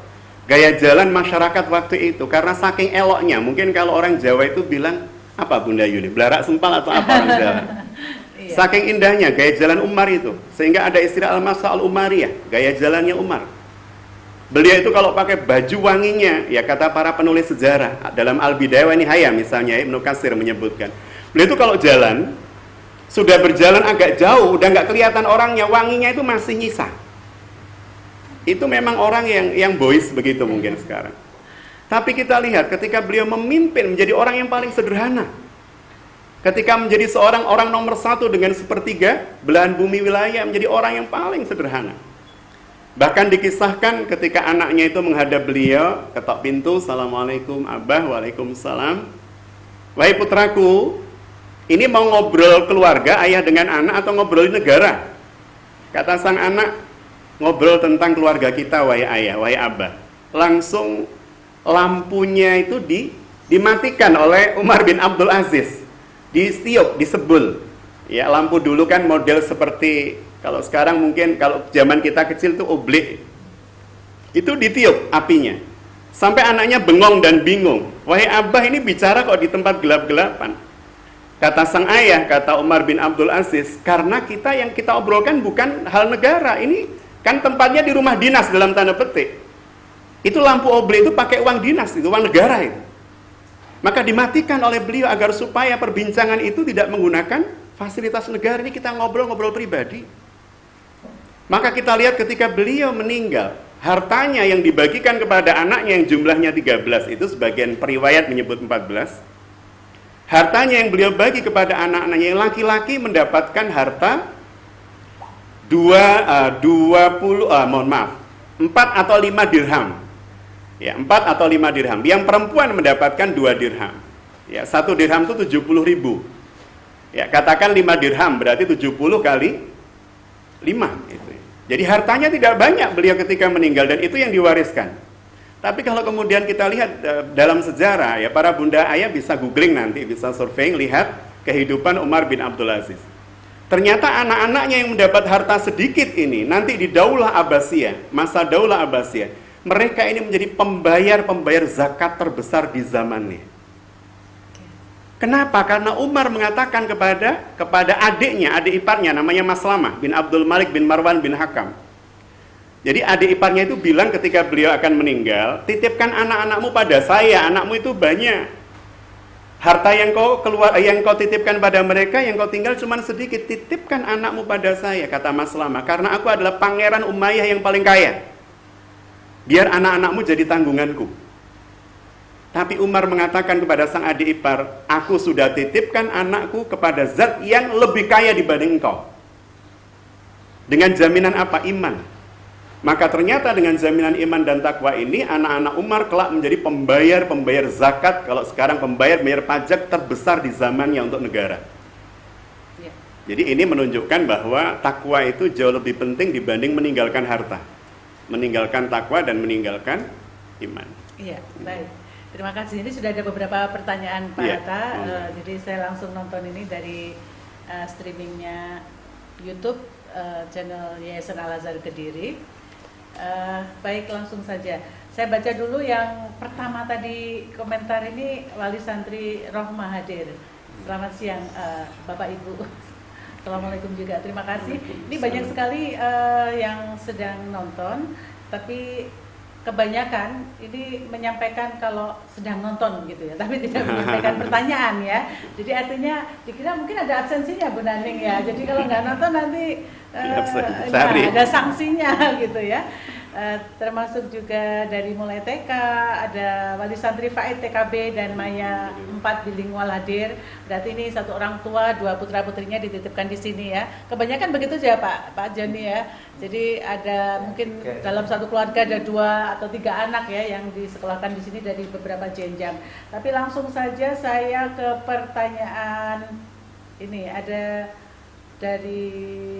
gaya jalan masyarakat waktu itu, karena saking eloknya. Mungkin kalau orang Jawa itu bilang, apa Bunda Yuni, belarak sempal atau apa orang Jawa? Saking indahnya gaya jalan Umar itu, sehingga ada istilah Al-Masa Al-Umariyah, gaya jalannya Umar. Beliau itu kalau pakai baju wanginya, ya kata para penulis sejarah, dalam Al-Bidayah wa Nihayah misalnya, Ibnu Katsir menyebutkan, beliau itu kalau jalan, sudah berjalan agak jauh, udah nggak kelihatan orangnya, wanginya itu masih nyisa. Itu memang orang yang boys begitu mungkin sekarang. Tapi kita lihat ketika beliau memimpin menjadi orang yang paling sederhana. Ketika menjadi seorang orang nomor 1 dengan sepertiga belahan bumi wilayah, menjadi orang yang paling sederhana. Bahkan dikisahkan ketika anaknya itu menghadap beliau, ketok pintu, Assalamualaikum Abah, Waalaikumsalam. Wahai putraku, ini mau ngobrol keluarga ayah dengan anak atau ngobrol negara? Kata sang anak, ngobrol tentang keluarga kita wahai ayah, wahai Abah. Langsung lampunya itu dimatikan oleh Umar bin Abdul Aziz. Ditiup, disebul. Ya, lampu dulu kan model seperti, kalau sekarang mungkin kalau zaman kita kecil tuh oblik. Itu ditiup apinya. Sampai anaknya bengong dan bingung. Wahai Abah, ini bicara kok di tempat gelap-gelapan. Kata sang ayah, kata Umar bin Abdul Aziz, karena yang kita obrolkan bukan hal negara. Ini kan tempatnya di rumah dinas dalam tanda petik. Itu lampu oble itu pakai uang dinas, itu uang negara itu. Maka dimatikan oleh beliau agar supaya perbincangan itu tidak menggunakan fasilitas negara. Ini kita ngobrol-ngobrol pribadi. Maka kita lihat ketika beliau meninggal, hartanya yang dibagikan kepada anaknya yang jumlahnya 13, itu sebagian periwayat menyebut 14. Hartanya yang beliau bagi kepada anak-anaknya yang laki-laki mendapatkan harta 4 atau 5 dirham. Ya, 4 atau 5 dirham. Yang perempuan mendapatkan 2 dirham. Ya, 1 dirham itu 70.000. Ya, katakan 5 dirham berarti 70 kali 5 itu. Jadi hartanya tidak banyak beliau ketika meninggal, dan itu yang diwariskan. Tapi kalau kemudian kita lihat dalam sejarah, ya para bunda ayah bisa googling nanti, bisa survei, lihat kehidupan Umar bin Abdul Aziz. Ternyata anak-anaknya yang mendapat harta sedikit ini, nanti di Daulah Abbasiyah, masa Daulah Abbasiyah, mereka ini menjadi pembayar zakat terbesar di zamannya. Kenapa? Karena Umar mengatakan kepada adiknya, adik iparnya, namanya Maslamah bin Abdul Malik bin Marwan bin Hakam. Jadi adik iparnya itu bilang ketika beliau akan meninggal, titipkan anak-anakmu pada saya, anakmu itu banyak. Harta yang kau titipkan pada mereka, yang kau tinggal cuma sedikit, titipkan anakmu pada saya, kata Maslamah, karena aku adalah pangeran Umayyah yang paling kaya. Biar anak-anakmu jadi tanggunganku. Tapi Umar mengatakan kepada sang adik ipar, aku sudah titipkan anakku kepada zat yang lebih kaya dibanding engkau. Dengan jaminan apa? Iman. Maka ternyata dengan jaminan iman dan takwa ini, anak-anak Umar kelak menjadi pembayar zakat, kalau sekarang pembayar pajak terbesar di zamannya untuk negara. Ya. Jadi ini menunjukkan bahwa takwa itu jauh lebih penting dibanding meninggalkan harta. Meninggalkan takwa dan meninggalkan iman. Iya, baik. Terima kasih. Ini sudah ada beberapa pertanyaan Pak Hatta. Jadi saya langsung nonton ini dari streamingnya YouTube channel Yayasan Al-Azhar Kediri. Baik, langsung saja. Saya baca dulu yang pertama tadi komentar ini, Wali Santri Rohmah hadir. Selamat siang Bapak Ibu. Assalamualaikum juga. Terima kasih. Ini banyak sekali yang sedang nonton, tapi kebanyakan ini menyampaikan kalau sedang nonton gitu ya, tapi tidak menyampaikan pertanyaan ya. Jadi artinya dikira mungkin ada absensinya Bu Naning ya. Jadi kalau nggak nonton nanti ada sanksinya gitu ya. Termasuk juga dari mulai TK, ada Wali Santri Faid TKB dan Maya 4 bilingual hadir. Berarti ini satu orang tua, 2 putra-putrinya dititipkan di sini ya. Kebanyakan begitu saja Pak Joni ya. Jadi ada mungkin dalam satu keluarga ada 2 atau 3 anak ya yang disekolahkan di sini dari beberapa jenjang. Tapi langsung saja saya ke pertanyaan ini, ada dari,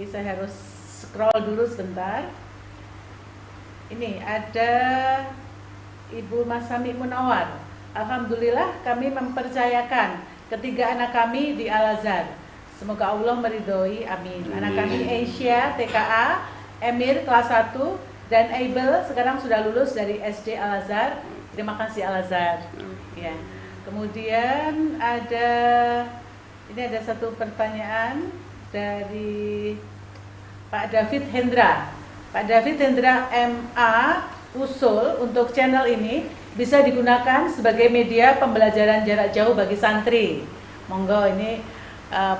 saya harus scroll dulu sebentar. Ini ada Ibu Masami Munawar. Alhamdulillah kami mempercayakan ketiga anak kami di Al-Azhar. Semoga Allah meridhoi, amin. Anak kami Aisyah TKA, Emir kelas 1, dan Abel sekarang sudah lulus dari SD Al-Azhar. Terima kasih Al-Azhar. Ya. Kemudian ini ada satu pertanyaan dari Pak David Hendra. Pak David Hendra MA usul untuk channel ini bisa digunakan sebagai media pembelajaran jarak jauh bagi santri. Monggo, ini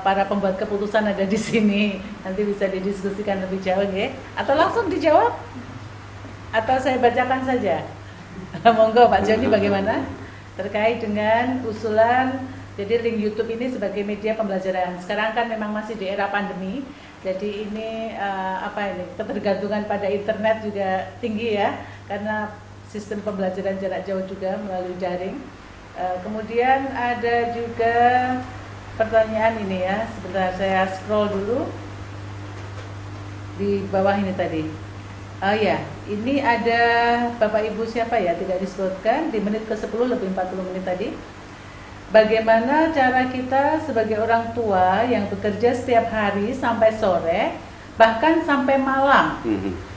para pembuat keputusan ada di sini, nanti bisa didiskusikan lebih jauh ya. Atau langsung dijawab? Atau saya bacakan saja? Monggo Pak Joni, bagaimana terkait dengan usulan jadi link YouTube ini sebagai media pembelajaran? Sekarang kan memang masih di era pandemi. Jadi ini ketergantungan pada internet juga tinggi ya, karena sistem pembelajaran jarak jauh juga melalui daring. Kemudian ada juga pertanyaan ini ya, sebentar saya scroll dulu di bawah ini tadi. Ini ada Bapak Ibu siapa ya, tidak disebutkan, di menit ke-10 lebih 40 menit tadi. Bagaimana cara kita sebagai orang tua yang bekerja setiap hari sampai sore, bahkan sampai malam,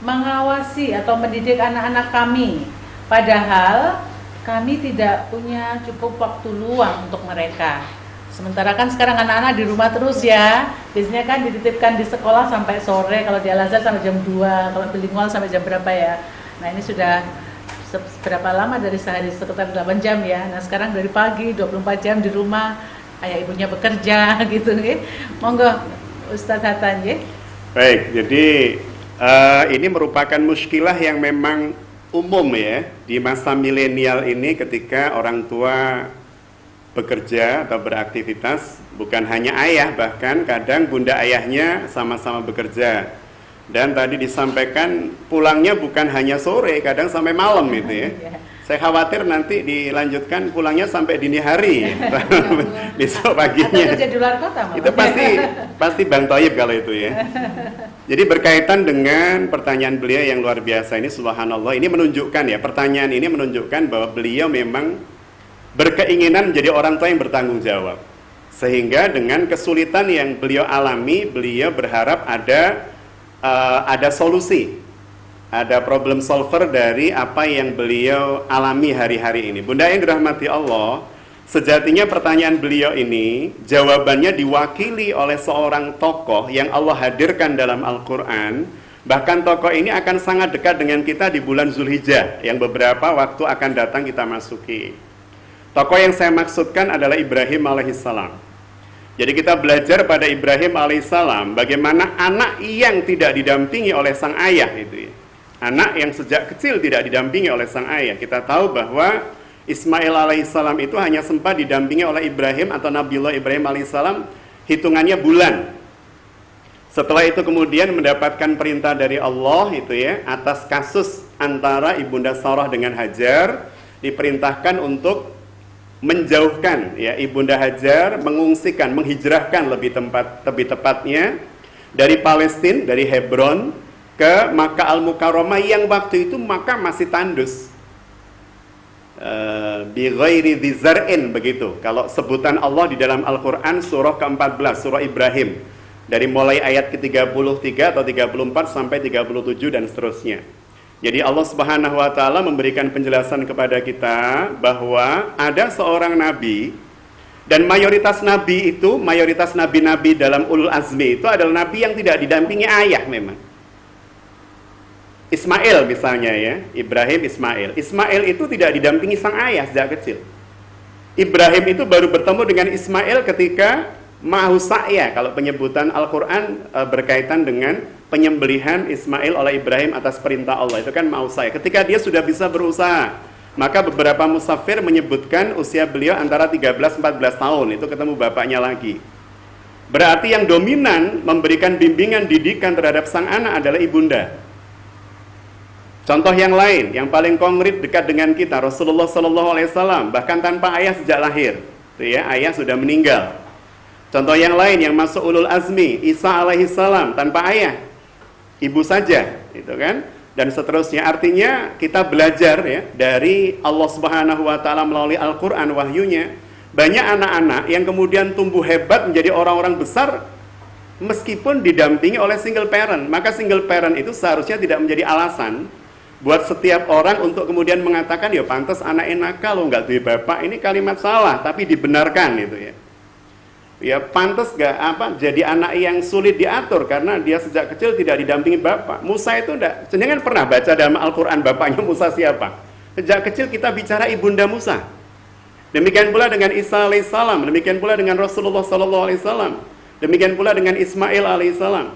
mengawasi atau mendidik anak-anak kami, padahal kami tidak punya cukup waktu luang untuk mereka. Sementara kan sekarang anak-anak di rumah terus ya, biasanya kan dititipkan di sekolah sampai sore, kalau di Al-Azhar sampai jam 2, kalau bilingual sampai jam berapa ya. Nah ini sudah berapa lama dari sehari, sekitar 8 jam ya. Nah sekarang dari pagi 24 jam di rumah, ayah ibunya bekerja gitu ya. Monggo Ustadz Hatan ya. Baik, jadi ini merupakan muskilah yang memang umum ya di masa milenial ini, ketika orang tua bekerja atau beraktivitas, bukan hanya ayah, bahkan kadang bunda ayahnya sama-sama bekerja. Dan tadi disampaikan pulangnya bukan hanya sore, kadang sampai malam gitu ya. Saya khawatir nanti dilanjutkan pulangnya sampai dini hari besok paginya. Atau kerja di luar kota, Itu pasti Bang Toyib kalau itu ya. Jadi berkaitan dengan pertanyaan beliau yang luar biasa ini, subhanallah, ini menunjukkan ya, pertanyaan ini menunjukkan bahwa beliau memang berkeinginan menjadi orang tua yang bertanggung jawab. Sehingga dengan kesulitan yang beliau alami, beliau berharap ada solusi, ada problem solver dari apa yang beliau alami hari-hari ini. Bunda yang dirahmati Allah, sejatinya pertanyaan beliau ini jawabannya diwakili oleh seorang tokoh yang Allah hadirkan dalam Al-Quran. Bahkan tokoh ini akan sangat dekat dengan kita di bulan Zulhijjah yang beberapa waktu akan datang kita masuki. Tokoh yang saya maksudkan adalah Ibrahim alaihissalam. Jadi kita belajar pada Ibrahim alaihissalam bagaimana anak yang tidak didampingi oleh sang ayah itu ya. Anak yang sejak kecil tidak didampingi oleh sang ayah. Kita tahu bahwa Ismail alaihissalam itu hanya sempat didampingi oleh Ibrahim atau Nabiullah Ibrahim alaihissalam hitungannya bulan. Setelah itu kemudian mendapatkan perintah dari Allah itu ya, atas kasus antara Ibunda Sarah dengan Hajar, diperintahkan untuk menjauhkan ya Ibunda Hajar, mengungsikan, menghijrahkan lebih tepatnya dari Palestina, dari Hebron ke Makkah Al-Mukarramah yang waktu itu Makkah masih tandus. Bi ghairi dzar'in begitu. Kalau sebutan Allah di dalam Al-Qur'an surah ke-14, surah Ibrahim, dari mulai ayat ke-33 atau 34 sampai 37 dan seterusnya. Jadi Allah Subhanahu wa taala memberikan penjelasan kepada kita bahwa ada seorang nabi, dan mayoritas nabi itu, mayoritas nabi-nabi dalam ulul azmi itu adalah nabi yang tidak didampingi ayah memang. Ismail misalnya ya, Ibrahim Ismail. Ismail itu tidak didampingi sang ayah sejak kecil. Ibrahim itu baru bertemu dengan Ismail ketika Mahusa'ya, kalau penyebutan Al-Quran berkaitan dengan penyembelihan Ismail oleh Ibrahim atas perintah Allah, itu kan Mahusa'ya. Ketika dia sudah bisa berusaha, maka beberapa musafir menyebutkan usia beliau antara 13-14 tahun, itu ketemu bapaknya lagi. Berarti yang dominan memberikan bimbingan didikan terhadap sang anak adalah ibunda. Contoh yang lain, yang paling konkret dekat dengan kita, Rasulullah SAW, bahkan tanpa ayah sejak lahir, ya, ayah sudah meninggal. Contoh yang lain yang masuk ulul azmi, Isa alaihissalam tanpa ayah, ibu saja, itu kan, dan seterusnya. Artinya kita belajar ya dari Allah Subhanahu wa taala melalui Al-Qur'an wahyunya. Banyak anak-anak yang kemudian tumbuh hebat menjadi orang-orang besar meskipun didampingi oleh single parent. Maka single parent itu seharusnya tidak menjadi alasan buat setiap orang untuk kemudian mengatakan ya pantas anaknya nakal, lo nggak duwe bapak. Ini kalimat salah tapi dibenarkan itu ya. Ya pantas gak jadi anak yang sulit diatur karena dia sejak kecil tidak didampingi bapak. Musa itu enggak, jenengan pernah baca dalam Al-Quran bapaknya Musa siapa? Sejak kecil kita bicara ibunda Musa. Demikian pula dengan Isa alaihissalam, demikian pula dengan Rasulullah SAW, demikian pula dengan Ismail alaihissalam.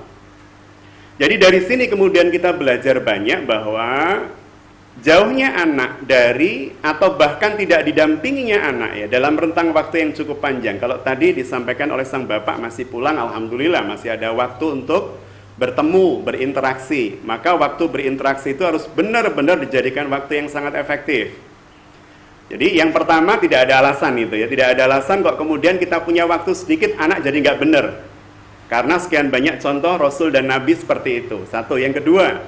Jadi dari sini kemudian kita belajar banyak bahwa jauhnya anak dari atau bahkan tidak didampinginya anak ya dalam rentang waktu yang cukup panjang. Kalau tadi disampaikan oleh sang bapak masih pulang, alhamdulillah masih ada waktu untuk bertemu, berinteraksi. Maka waktu berinteraksi itu harus benar-benar dijadikan waktu yang sangat efektif. Jadi yang pertama tidak ada alasan itu ya, tidak ada alasan kok kemudian kita punya waktu sedikit anak jadi nggak benar. Karena sekian banyak contoh Rasul dan Nabi seperti itu. Satu, yang kedua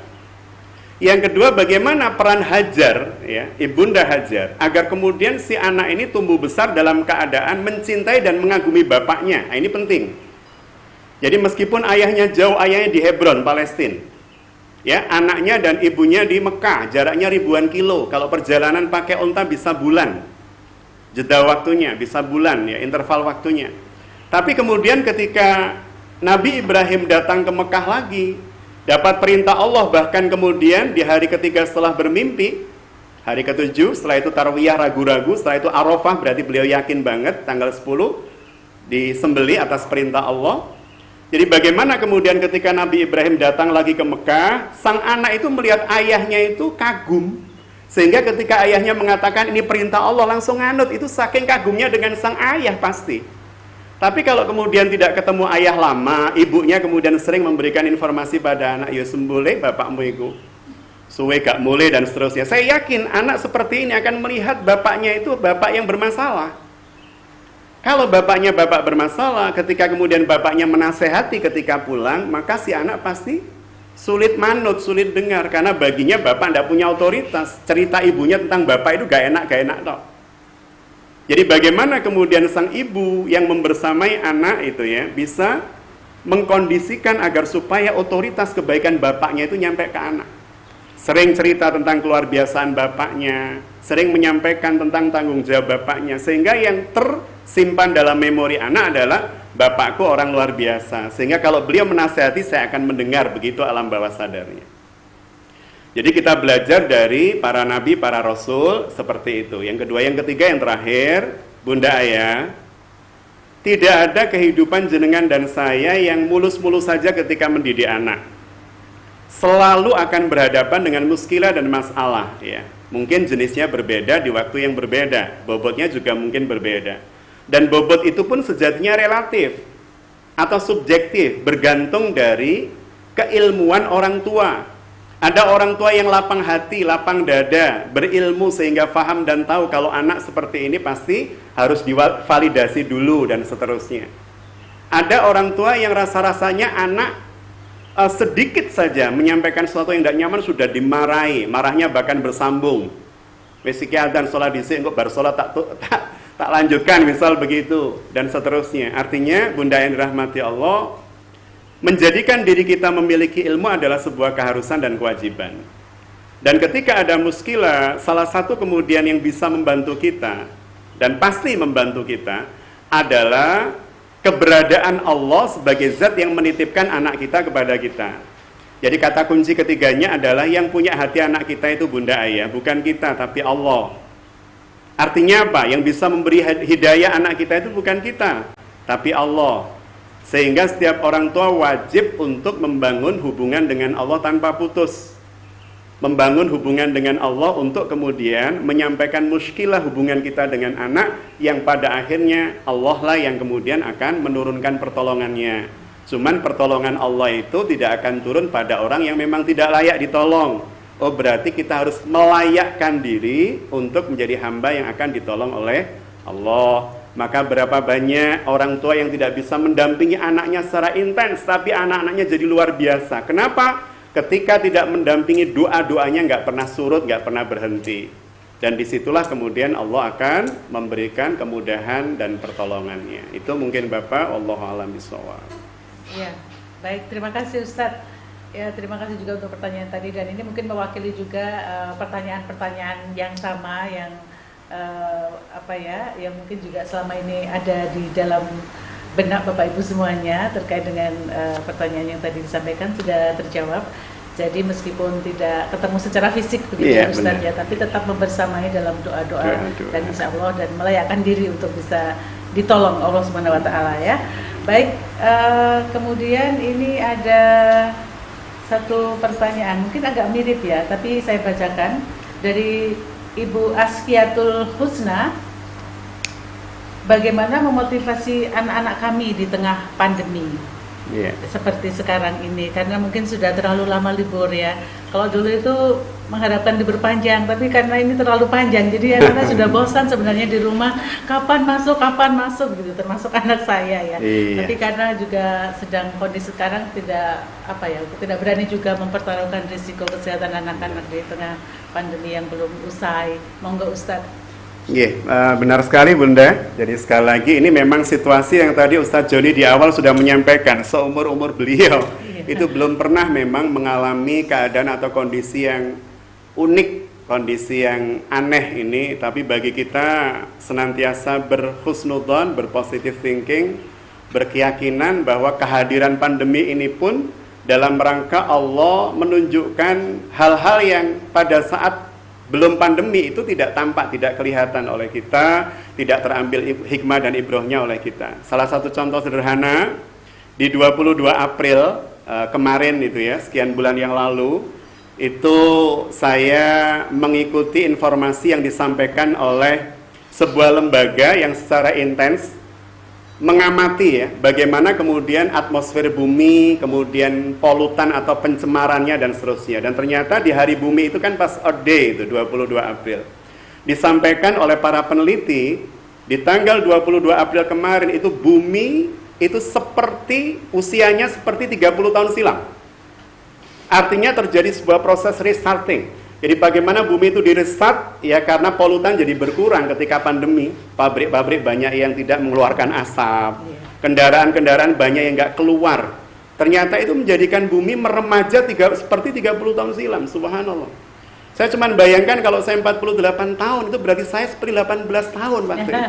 bagaimana peran Hajar ya, ibunda Hajar agar kemudian si anak ini tumbuh besar dalam keadaan mencintai dan mengagumi bapaknya. Nah, ini penting. Jadi meskipun ayahnya jauh, ayahnya di Hebron, Palestina, ya anaknya dan ibunya di Mekah, jaraknya ribuan kilo. Kalau perjalanan pakai onta bisa bulan, jeda waktunya bisa bulan ya, interval waktunya. Tapi kemudian ketika Nabi Ibrahim datang ke Mekah lagi, dapat perintah Allah, bahkan kemudian di hari ketiga setelah bermimpi, Hari ke-7, setelah itu Tarwiyah ragu-ragu, setelah itu Arafah, berarti beliau yakin banget, tanggal 10 disembeli atas perintah Allah. Jadi bagaimana kemudian ketika Nabi Ibrahim datang lagi ke Mekah, sang anak itu melihat ayahnya itu kagum. Sehingga ketika ayahnya mengatakan ini perintah Allah, langsung nganut. Itu saking kagumnya dengan sang ayah pasti. Tapi kalau kemudian tidak ketemu ayah lama, ibunya kemudian sering memberikan informasi pada anak, ya sembelih bapakmu itu suwe gak mulai dan seterusnya. Saya yakin anak seperti ini akan melihat bapaknya itu bapak yang bermasalah. Kalau bapaknya bapak bermasalah, ketika kemudian bapaknya menasehati ketika pulang, maka si anak pasti sulit manut, sulit dengar, karena baginya bapak tidak punya otoritas. Cerita ibunya tentang bapak itu gak enak toh. Jadi bagaimana kemudian sang ibu yang membersamai anak itu ya bisa mengkondisikan agar supaya otoritas kebaikan bapaknya itu nyampe ke anak. Sering cerita tentang keluar biasaan bapaknya, sering menyampaikan tentang tanggung jawab bapaknya, sehingga yang tersimpan dalam memori anak adalah bapakku orang luar biasa. Sehingga kalau beliau menasihati, saya akan mendengar, begitu alam bawah sadarnya. Jadi kita belajar dari para nabi, para rasul, seperti itu. Yang kedua, yang ketiga, yang terakhir, Bunda Ayah, tidak ada kehidupan jenengan dan saya yang mulus-mulus saja ketika mendidik anak. Selalu akan berhadapan dengan muskilah dan masalah ya. Mungkin jenisnya berbeda di waktu yang berbeda, bobotnya juga mungkin berbeda. Dan bobot itu pun sejatinya relatif atau subjektif, bergantung dari keilmuan orang tua. Ada orang tua yang lapang hati, lapang dada, berilmu sehingga faham dan tahu kalau anak seperti ini pasti harus divalidasi dulu dan seterusnya. Ada orang tua yang rasa-rasanya anak sedikit saja menyampaikan sesuatu yang tidak nyaman sudah dimarahi, marahnya bahkan bersambung. Wesiki adzan sholat dhisik engko bar sholat tak lanjutkan, misal begitu dan seterusnya. Artinya Bunda yang dirahmati Allah, menjadikan diri kita memiliki ilmu adalah sebuah keharusan dan kewajiban. Dan ketika ada muskilah, salah satu kemudian yang bisa membantu kita dan pasti membantu kita adalah keberadaan Allah sebagai zat yang menitipkan anak kita kepada kita. Jadi kata kunci ketiganya adalah yang punya hati anak kita itu Bunda Ayah, bukan kita tapi Allah. Artinya apa? Yang bisa memberi hidayah anak kita itu bukan kita tapi Allah. Sehingga setiap orang tua wajib untuk membangun hubungan dengan Allah tanpa putus. Membangun hubungan dengan Allah untuk kemudian menyampaikan muskilah hubungan kita dengan anak, yang pada akhirnya Allah lah yang kemudian akan menurunkan pertolongannya. Cuman pertolongan Allah itu tidak akan turun pada orang yang memang tidak layak ditolong. Oh, berarti kita harus melayakkan diri untuk menjadi hamba yang akan ditolong oleh Allah. Maka berapa banyak orang tua yang tidak bisa mendampingi anaknya secara intens, tapi anak-anaknya jadi luar biasa. Kenapa? Ketika tidak mendampingi, doa-doanya nggak pernah surut, nggak pernah berhenti. Dan disitulah kemudian Allah akan memberikan kemudahan dan pertolongannya. Itu mungkin Bapak, wallahu a'lam bishawab. Ya, baik, terima kasih Ustadz. Ya, terima kasih juga untuk pertanyaan tadi, dan ini mungkin mewakili juga pertanyaan-pertanyaan yang sama yang yang mungkin juga selama ini ada di dalam benak Bapak Ibu semuanya terkait dengan pertanyaan yang tadi disampaikan sudah terjawab. Jadi meskipun tidak ketemu secara fisik begitu Ustaz ya, tapi tetap membersamai dalam doa-doa dan insya Allah dan melayakkan diri untuk bisa ditolong Allah Subhanahu Wa Taala ya. Baik, kemudian ini ada satu pertanyaan mungkin agak mirip ya, tapi saya bacakan dari Ibu Askiatul Husna. Bagaimana memotivasi anak-anak kami di tengah pandemi seperti sekarang ini, karena mungkin sudah terlalu lama libur ya. Kalau dulu itu mengharapkan libur panjang, tapi karena ini terlalu panjang, jadi anak-anak sudah bosan sebenarnya di rumah. Kapan masuk gitu, termasuk anak saya ya. Tapi karena juga sedang kondisi sekarang tidak berani juga mempertaruhkan risiko kesehatan anak-anak di tengah pandemi yang belum usai. Monggo Ustadz. Benar sekali Bunda. Jadi sekali lagi ini memang situasi yang tadi Ustadz Joni di awal sudah menyampaikan, seumur-umur beliau itu belum pernah memang mengalami keadaan atau kondisi yang unik, kondisi yang aneh ini. Tapi bagi kita senantiasa berhusnudzon, berpositive thinking, berkeyakinan bahwa kehadiran pandemi ini pun dalam rangka Allah menunjukkan hal-hal yang pada saat Belum pandemi itu tidak tampak, tidak kelihatan oleh kita, tidak terambil hikmah dan ibrohnya oleh kita. Salah satu contoh sederhana, di 22 April kemarin itu ya, sekian bulan yang lalu, itu saya mengikuti informasi yang disampaikan oleh sebuah lembaga yang secara intens mengamati ya, bagaimana kemudian atmosfer bumi, kemudian polutan atau pencemarannya dan seterusnya. Dan ternyata di hari bumi itu kan pas Earth Day itu 22 April. Disampaikan oleh para peneliti di tanggal 22 April kemarin itu bumi itu seperti usianya seperti 30 tahun silam. Artinya terjadi sebuah proses restarting. Jadi bagaimana bumi itu di-restart ya, karena polutan jadi berkurang ketika pandemi. Pabrik-pabrik banyak yang tidak mengeluarkan asap, kendaraan-kendaraan banyak yang nggak keluar. Ternyata itu menjadikan bumi meremaja seperti 30 tahun silam, subhanallah. Saya cuma bayangkan kalau saya 48 tahun, itu berarti saya seperti 18 tahun waktu itu.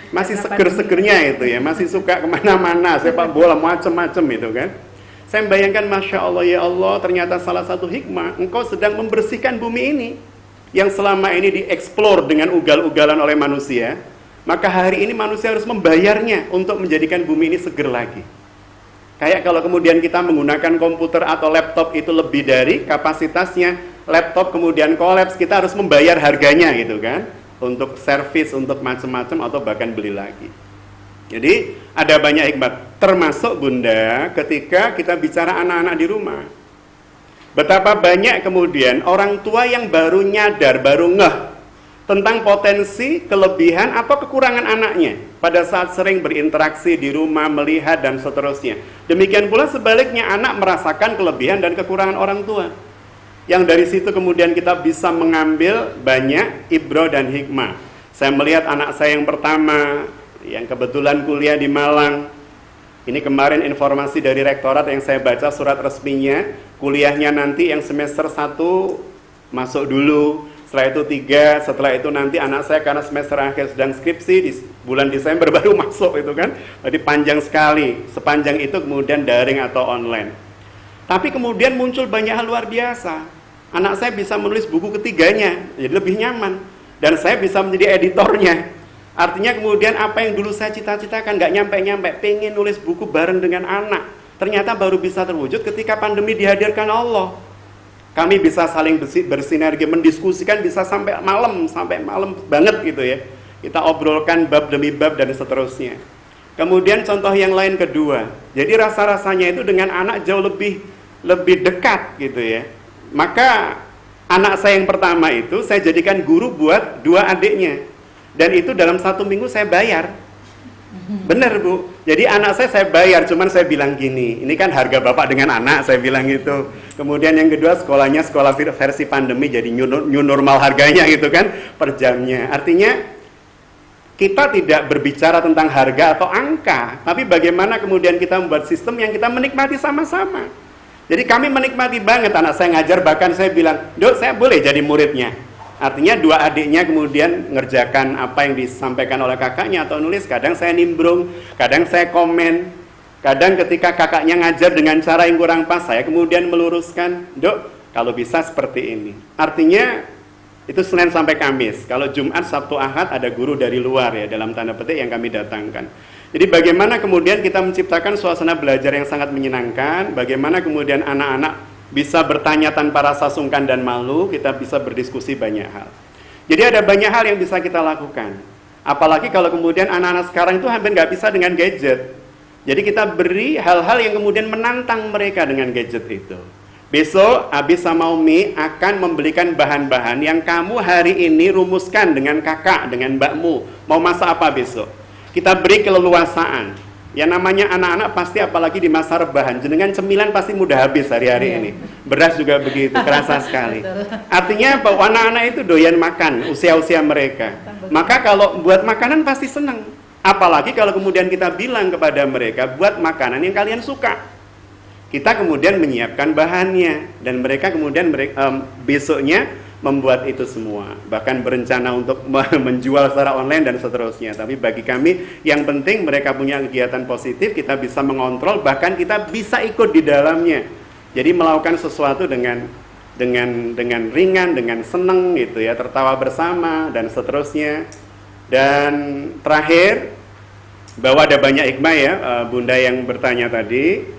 Masih seger-segernya itu ya, masih suka kemana-mana, sepak bola, macem-macem itu kan. Saya bayangkan, Masya Allah, ya Allah, ternyata salah satu hikmah, engkau sedang membersihkan bumi ini, yang selama ini dieksplor dengan ugal-ugalan oleh manusia, maka hari ini manusia harus membayarnya untuk menjadikan bumi ini seger lagi. Kayak kalau kemudian kita menggunakan komputer atau laptop itu lebih dari kapasitasnya, laptop kemudian kolaps, kita harus membayar harganya gitu kan, untuk servis, untuk macam-macam, atau bahkan beli lagi. Jadi ada banyak hikmat, termasuk Bunda ketika kita bicara anak-anak di rumah. Betapa banyak kemudian orang tua yang baru nyadar, baru ngeh tentang potensi, kelebihan atau kekurangan anaknya pada saat sering berinteraksi di rumah, melihat dan seterusnya. Demikian pula sebaliknya, anak merasakan kelebihan dan kekurangan orang tua. Yang dari situ kemudian kita bisa mengambil banyak ibroh dan hikmah. Saya melihat anak saya yang pertama, yang kebetulan kuliah di Malang. Ini kemarin informasi dari rektorat yang saya baca surat resminya, kuliahnya nanti yang semester 1 masuk dulu, setelah itu 3, setelah itu nanti anak saya karena semester akhir sedang skripsi, di bulan Desember baru masuk itu kan. Jadi panjang sekali, sepanjang itu kemudian daring atau online. Tapi kemudian muncul banyak hal luar biasa. Anak saya bisa menulis buku ketiganya, jadi lebih nyaman. Dan saya bisa menjadi editornya. Artinya kemudian apa yang dulu saya cita-citakan nggak nyampe-nyampe, pengen nulis buku bareng dengan anak, ternyata baru bisa terwujud ketika pandemi dihadirkan Allah. Kami bisa saling bersinergi, mendiskusikan bisa sampai malam banget gitu ya. Kita obrolkan bab demi bab dan seterusnya. Kemudian contoh yang lain kedua, jadi rasa-rasanya itu dengan anak jauh lebih dekat gitu ya. Maka anak saya yang pertama itu saya jadikan guru buat 2 adiknya. Dan itu dalam 1 minggu saya bayar. Benar Bu. Jadi anak saya bayar, cuman saya bilang gini, ini kan harga bapak dengan anak, saya bilang gitu. Kemudian yang kedua, sekolahnya sekolah versi pandemi, jadi new normal harganya gitu kan, per jamnya. Artinya kita tidak berbicara tentang harga atau angka, tapi bagaimana kemudian kita membuat sistem yang kita menikmati sama-sama. Jadi kami menikmati banget, anak saya ngajar, bahkan saya bilang, Dok, saya boleh jadi muridnya. Artinya 2 adiknya kemudian ngerjakan apa yang disampaikan oleh kakaknya atau nulis. Kadang saya nimbrung, kadang saya komen. Kadang ketika kakaknya ngajar dengan cara yang kurang pas, saya kemudian meluruskan, Dok, kalau bisa seperti ini. Artinya itu Senin sampai Kamis. Kalau Jumat, Sabtu, Ahad ada guru dari luar ya, dalam tanda petik yang kami datangkan. Jadi bagaimana kemudian kita menciptakan suasana belajar yang sangat menyenangkan, bagaimana kemudian anak-anak bisa bertanya tanpa rasa sungkan dan malu, kita bisa berdiskusi banyak hal. Jadi ada banyak hal yang bisa kita lakukan. Apalagi kalau kemudian anak-anak sekarang itu hampir nggak bisa dengan gadget. Jadi kita beri hal-hal yang kemudian menantang mereka dengan gadget itu. Besok Abi sama Umi akan membelikan bahan-bahan yang kamu hari ini rumuskan dengan kakak, dengan mbakmu. Mau masak apa besok? Kita beri keleluasaan. Ya namanya anak-anak pasti apalagi di masa rebahan, jenengan cemilan pasti mudah habis hari-hari ini. Beras juga begitu, kerasa sekali. Artinya apa? Anak-anak itu doyan makan, usia-usia mereka. Maka kalau buat makanan pasti senang. Apalagi kalau kemudian kita bilang kepada mereka, buat makanan yang kalian suka. Kita kemudian menyiapkan bahannya, dan mereka kemudian besoknya membuat itu semua, bahkan berencana untuk menjual secara online dan seterusnya. Tapi bagi kami yang penting mereka punya kegiatan positif, kita bisa mengontrol, bahkan kita bisa ikut di dalamnya. Jadi melakukan sesuatu dengan dengan ringan, dengan seneng gitu ya, tertawa bersama dan seterusnya. Dan terakhir, bahwa ada banyak hikmah ya, Bunda yang bertanya tadi.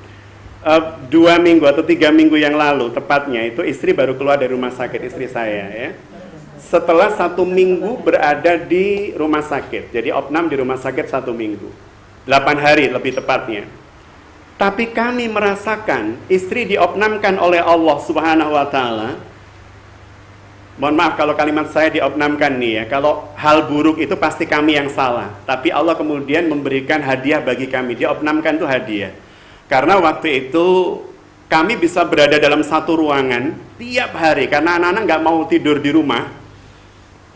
2 minggu atau 3 minggu yang lalu tepatnya itu istri baru keluar dari rumah sakit, istri saya ya. Setelah 1 minggu berada di rumah sakit, jadi opnam di rumah sakit 1 minggu, 8 hari lebih tepatnya. Tapi kami merasakan istri diopnamkan oleh Allah Subhanahu wa Ta'ala. Mohon maaf kalau kalimat saya diopnamkan nih ya, kalau hal buruk itu pasti kami yang salah, tapi Allah kemudian memberikan hadiah bagi kami. Diopnamkan itu hadiah. Karena waktu itu kami bisa berada dalam satu ruangan tiap hari, karena anak-anak nggak mau tidur di rumah,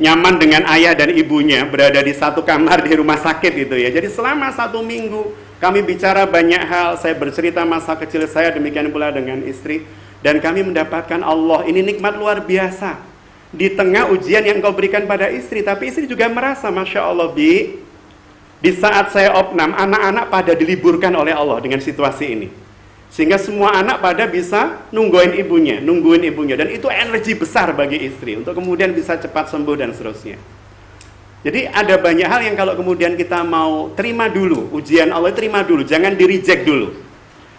nyaman dengan ayah dan ibunya berada di satu kamar di rumah sakit gitu ya. Jadi selama 1 minggu kami bicara banyak hal, saya bercerita masa kecil saya, demikian pula dengan istri, dan kami mendapatkan Allah, ini nikmat luar biasa di tengah ujian yang kau berikan pada istri. Tapi istri juga merasa, Masya Allah Bi, di saat saya opnam, anak-anak pada diliburkan oleh Allah dengan situasi ini, sehingga semua anak pada bisa nungguin ibunya, dan itu energi besar bagi istri untuk kemudian bisa cepat sembuh dan seterusnya. Jadi ada banyak hal yang kalau kemudian kita mau terima dulu, ujian Allah terima dulu, jangan di-reject dulu.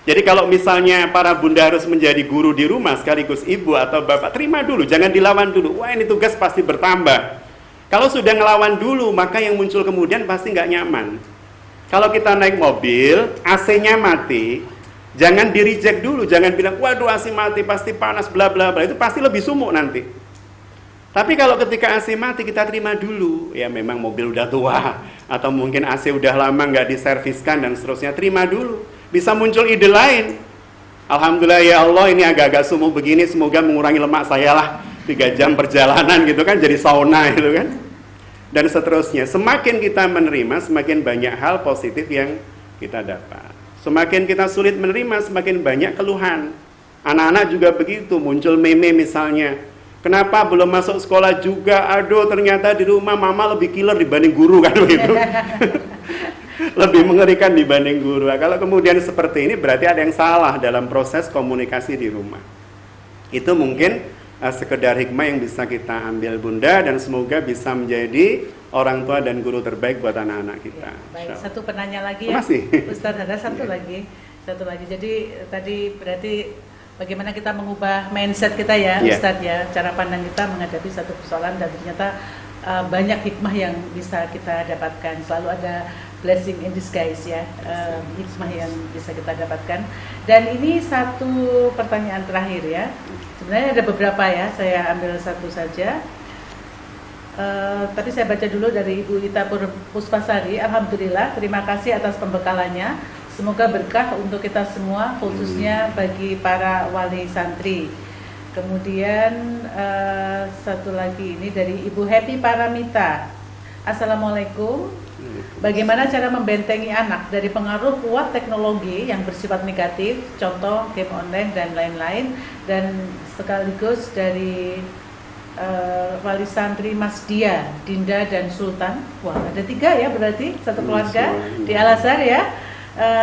Jadi kalau misalnya para bunda harus menjadi guru di rumah sekaligus ibu atau bapak, terima dulu, jangan dilawan dulu. Wah, ini tugas pasti bertambah. Kalau sudah ngelawan dulu, maka yang muncul kemudian pasti nggak nyaman. Kalau kita naik mobil, AC-nya mati, jangan di-reject dulu, jangan bilang, waduh AC mati, pasti panas, bla bla bla, itu pasti lebih sumuk nanti. Tapi kalau ketika AC mati kita terima dulu, ya memang mobil udah tua, atau mungkin AC udah lama nggak diserviskan dan seterusnya, terima dulu. Bisa muncul ide lain. Alhamdulillah ya Allah, ini agak-agak sumuk begini, semoga mengurangi lemak saya lah, 3 jam perjalanan gitu kan, jadi sauna gitu kan. Dan seterusnya, semakin kita menerima, semakin banyak hal positif yang kita dapat. Semakin kita sulit menerima, semakin banyak keluhan. Anak-anak juga begitu, muncul meme misalnya, kenapa belum masuk sekolah juga? Aduh, ternyata di rumah mama lebih killer dibanding guru kan begitu. Lebih mengerikan dibanding guru. Nah, kalau kemudian seperti ini berarti ada yang salah dalam proses komunikasi di rumah. Itu mungkin sekedar hikmah yang bisa kita ambil Bunda, dan semoga bisa menjadi orang tua dan guru terbaik buat anak-anak kita. Ya, baik, satu penanya lagi ya. Masih. Ustaz, ada satu lagi. Jadi tadi berarti bagaimana kita mengubah mindset kita ya, Ustadz ya, cara pandang kita menghadapi satu persoalan, dan ternyata banyak hikmah yang bisa kita dapatkan. Selalu ada blessing in disguise ya, hikmah yang bisa kita dapatkan. Dan ini satu pertanyaan terakhir ya. Sebenarnya ada beberapa ya, saya ambil satu saja. Tapi saya baca dulu dari Ibu Ita Puspasari. Alhamdulillah, terima kasih atas pembekalannya. Semoga berkah untuk kita semua, khususnya bagi para wali santri. Kemudian satu lagi ini dari Ibu Happy Paramita. Assalamualaikum. Bagaimana cara membentengi anak dari pengaruh kuat teknologi yang bersifat negatif, contoh game online dan lain-lain, dan sekaligus dari wali santri Mas Dia, Dinda dan Sultan. Wah, ada 3 ya berarti, satu keluarga di Al-Azhar ya.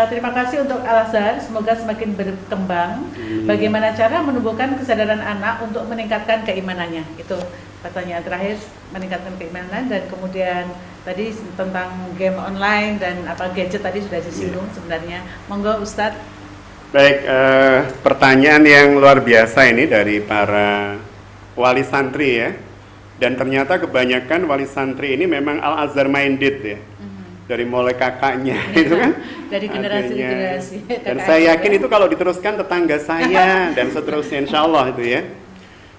Terima kasih untuk Al-Azhar, semoga semakin berkembang. Bagaimana cara menumbuhkan kesadaran anak untuk meningkatkan keimanannya? Itu pertanyaan terakhir, meningkatkan keimanan. Dan kemudian tadi tentang game online dan apa gadget tadi sudah disinggung sebenarnya. Monggo Ustadz. Baik, pertanyaan yang luar biasa ini dari para wali santri ya. Dan ternyata kebanyakan wali santri ini memang Al-Azhar minded ya. Dari mulai kakaknya itu kan, dari generasi ke generasi. Dan saya yakin itu kalau diteruskan tetangga saya dan seterusnya, insya Allah itu ya.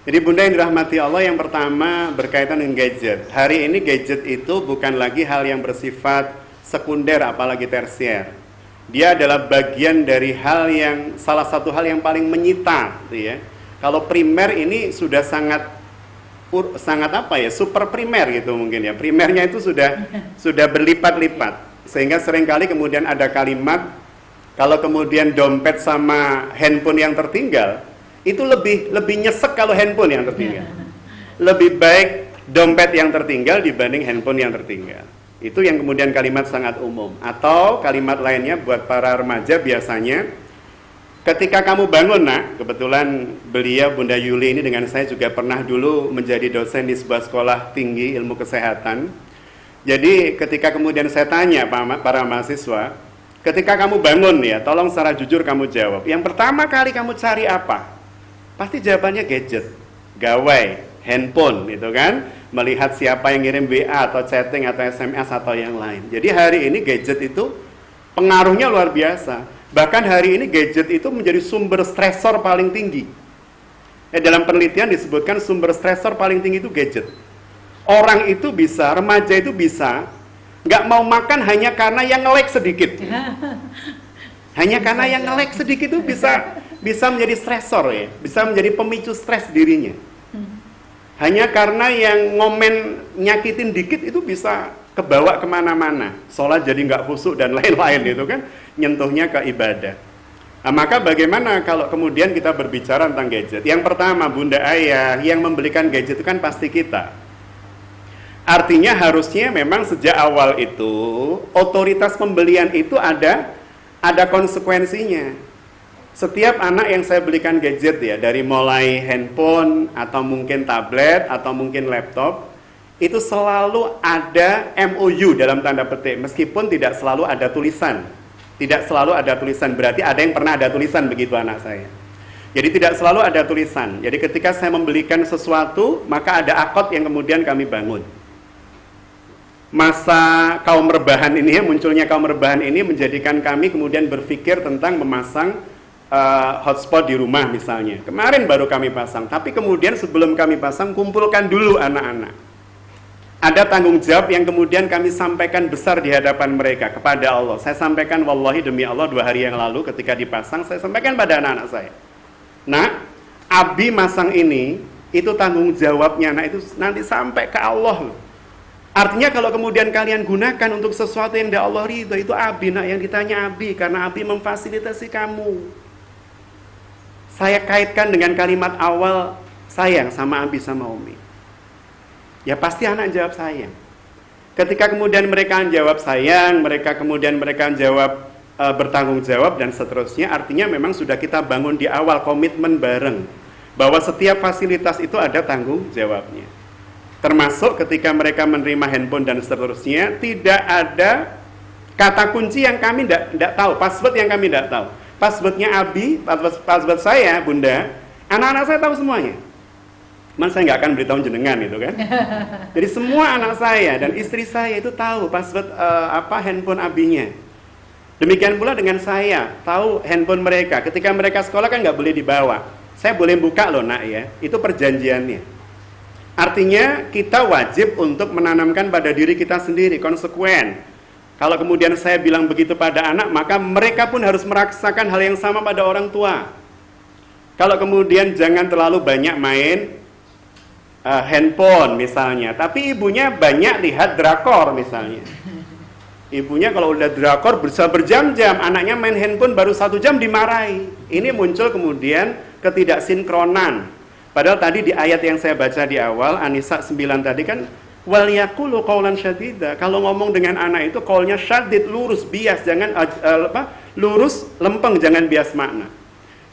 Jadi Bunda yang dirahmati Allah, yang pertama berkaitan dengan gadget. Hari ini gadget itu bukan lagi hal yang bersifat sekunder apalagi tersier. Dia adalah bagian dari hal yang, salah satu hal yang paling menyita gitu ya. Kalau primer ini sudah sangat apa ya, super primer gitu mungkin ya. Primernya itu sudah berlipat-lipat, sehingga seringkali kemudian ada kalimat, kalau kemudian dompet sama handphone yang tertinggal itu lebih nyesek kalau handphone yang tertinggal. Lebih baik dompet yang tertinggal dibanding handphone yang tertinggal. Itu yang kemudian kalimat sangat umum. Atau kalimat lainnya buat para remaja biasanya, Ketika kamu bangun, nak, kebetulan beliau Bunda Yuli ini dengan saya juga pernah dulu menjadi dosen di sebuah sekolah tinggi ilmu kesehatan. Jadi ketika kemudian saya tanya para mahasiswa, ketika kamu bangun ya, tolong secara jujur kamu jawab. Yang pertama kali kamu cari apa? Pasti jawabannya gadget, gawai, handphone, gitu kan? Melihat siapa yang ngirim WA atau chatting atau SMS atau yang lain. Jadi hari ini gadget itu pengaruhnya luar biasa. Bahkan hari ini gadget itu menjadi sumber stresor paling tinggi. Dalam penelitian disebutkan sumber stresor paling tinggi itu gadget. Orang itu bisa, remaja itu bisa, nggak mau makan hanya karena yang nge-like sedikit. Hanya karena yang nge-like sedikit itu bisa menjadi stresor ya, bisa menjadi pemicu stres dirinya. Hanya karena yang ngomen nyakitin dikit itu bisa kebawa kemana-mana, sholat jadi nggak khusyuk dan lain-lain itu kan, nyentuhnya ke ibadah. Nah, maka bagaimana kalau kemudian kita berbicara tentang gadget? Yang pertama, bunda ayah, yang membelikan gadget itu kan pasti kita. Artinya harusnya memang sejak awal itu otoritas pembelian itu ada konsekuensinya. Setiap anak yang saya belikan gadget ya, dari mulai handphone atau mungkin tablet atau mungkin laptop, itu selalu ada MOU dalam tanda petik, meskipun tidak selalu ada tulisan. Tidak selalu ada tulisan, berarti ada yang pernah ada tulisan begitu anak saya. Jadi tidak selalu ada tulisan. Jadi ketika saya membelikan sesuatu, maka ada akad yang kemudian kami bangun. Masa kaum rebahan ini, munculnya kaum rebahan ini menjadikan kami kemudian berpikir tentang memasang hotspot di rumah misalnya. Kemarin baru kami pasang, tapi kemudian sebelum kami pasang, kumpulkan dulu anak-anak. Ada tanggung jawab yang kemudian kami sampaikan besar di hadapan mereka kepada Allah. Saya sampaikan wallahi demi Allah 2 hari yang lalu ketika dipasang, saya sampaikan pada anak-anak saya. Nah, Abi masang ini, itu tanggung jawabnya, nah itu nanti sampai ke Allah. Artinya kalau kemudian kalian gunakan untuk sesuatu yang dari Allah ridho, itu Abi, nak, yang ditanya Abi, karena Abi memfasilitasi kamu. Saya kaitkan dengan kalimat awal, sayang sama Abi sama Umi. Ya pasti anak jawab sayang. Ketika kemudian mereka jawab sayang, mereka jawab bertanggung jawab dan seterusnya, artinya memang sudah kita bangun di awal komitmen bareng bahwa setiap fasilitas itu ada tanggung jawabnya. Termasuk ketika mereka menerima handphone dan seterusnya, tidak ada kata kunci yang kami tidak tahu, password yang kami tidak tahu. Passwordnya Abi, password saya, Bunda, anak-anak saya tahu semuanya. Man, saya nggak akan beritahu jenengan itu kan. Jadi semua anak saya dan istri saya itu tahu password handphone Abinya. Demikian pula dengan saya, tahu handphone mereka. Ketika mereka sekolah kan nggak boleh dibawa. Saya boleh buka loh nak ya, itu perjanjiannya. Artinya kita wajib untuk menanamkan pada diri kita sendiri, konsekuen. Kalau kemudian saya bilang begitu pada anak, maka mereka pun harus merasakan hal yang sama pada orang tua. Kalau kemudian jangan terlalu banyak main handphone misalnya, tapi ibunya banyak lihat drakor misalnya. Ibunya kalau udah drakor bisa berjam-jam, anaknya main handphone baru 1 jam dimarahi. Ini muncul kemudian ketidaksinkronan. Padahal tadi di ayat yang saya baca di awal, An-Nisa 9 tadi kan, wal yaqulu qaulan syadida. Kalau ngomong dengan anak itu qaulnya syadid, lurus, bias, jangan lurus, lempeng, jangan bias makna.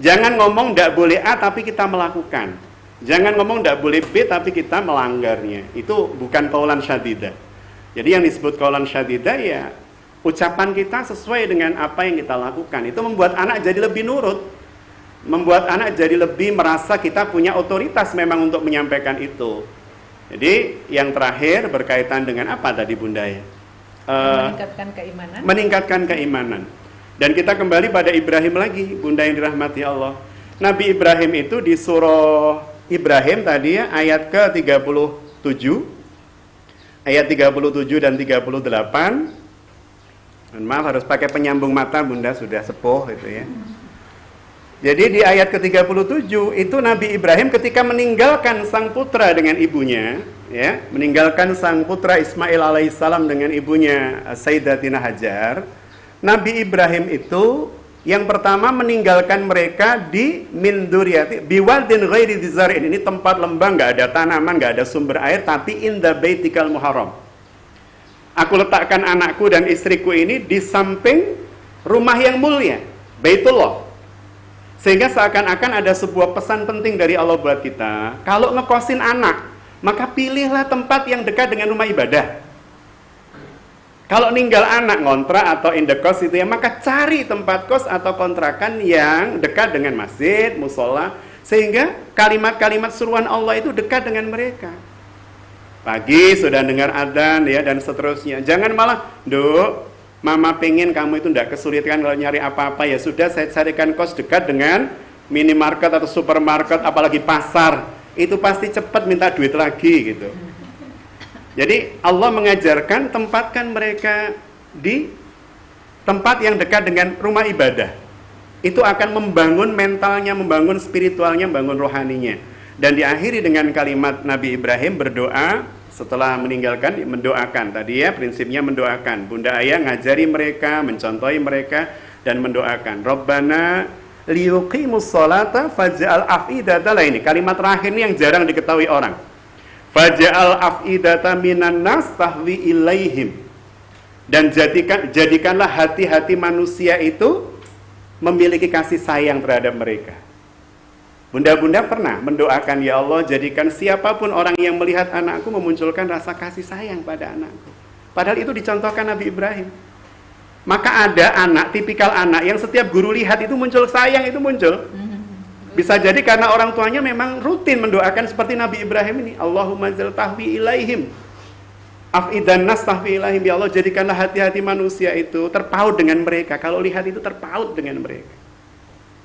Jangan ngomong ndak boleh A tapi kita melakukan. Jangan ngomong ndak boleh B tapi kita melanggarnya. Itu bukan qaulan syadida. Jadi yang disebut qaulan syadida ya ucapan kita sesuai dengan apa yang kita lakukan. Itu membuat anak jadi lebih nurut. Membuat anak jadi lebih merasa kita punya otoritas memang untuk menyampaikan itu. Jadi yang terakhir berkaitan dengan apa tadi Bunda ya? Meningkatkan keimanan. Meningkatkan keimanan. Dan kita kembali pada Ibrahim lagi, Bunda yang dirahmati Allah. Nabi Ibrahim itu di surah Ibrahim tadi ya, ayat ke-37, ayat 37 dan 38. Maaf harus pakai penyambung mata Bunda, sudah sepuh itu ya. Jadi di ayat ke-37 itu Nabi Ibrahim ketika meninggalkan sang putra dengan ibunya, ya, meninggalkan sang putra Ismail alaihissalam dengan ibunya Sayyidatina Hajar. Nabi Ibrahim itu yang pertama meninggalkan mereka di min dzurriyyati biwadin ghairi dzar'in. Ini tempat lembah, nggak ada tanaman, nggak ada sumber air, tapi inda baitikal muharram. Aku letakkan anakku dan istriku ini di samping rumah yang mulia, Baitullah. Sehingga seakan-akan ada sebuah pesan penting dari Allah buat kita. Kalau ngekosin anak, maka pilihlah tempat yang dekat dengan rumah ibadah. Kalau ninggal anak ngontrak atau indekos itu ya, maka cari tempat kos atau kontrakan yang dekat dengan masjid, musola, sehingga kalimat-kalimat seruan Allah itu dekat dengan mereka. Pagi sudah dengar adzan ya dan seterusnya. Jangan malah, "Duk, Mama pengen kamu itu tidak kesulitan kalau nyari apa-apa, ya sudah saya carikan kos dekat dengan minimarket atau supermarket, apalagi pasar. Itu pasti cepat minta duit lagi," gitu. Jadi Allah mengajarkan tempatkan mereka di tempat yang dekat dengan rumah ibadah. Itu akan membangun mentalnya, membangun spiritualnya, membangun rohaninya. Dan diakhiri dengan kalimat Nabi Ibrahim berdoa setelah meninggalkan, mendoakan. Tadi ya prinsipnya mendoakan. Bunda Ayah ngajari mereka, mencontohi mereka dan mendoakan. Rabbana liyuqimus sholata faj'al af'idata. Ini kalimat terakhir ini yang jarang diketahui orang. Faj'al af'idata minan nas tahwi ilaihim. Dan jadikanlah hati-hati manusia itu memiliki kasih sayang terhadap mereka. Bunda-bunda pernah mendoakan, "Ya Allah, jadikan siapapun orang yang melihat anakku memunculkan rasa kasih sayang pada anakku." Padahal itu dicontohkan Nabi Ibrahim. Maka ada anak, tipikal anak yang setiap guru lihat itu muncul sayang, itu muncul. Bisa jadi karena orang tuanya memang rutin mendoakan seperti Nabi Ibrahim ini. Allahumma zal tahwi ilaihim. Af'idan nas tahwi ilaihim. Ya Allah, jadikanlah hati-hati manusia itu terpaut dengan mereka. Kalau lihat itu terpaut dengan mereka.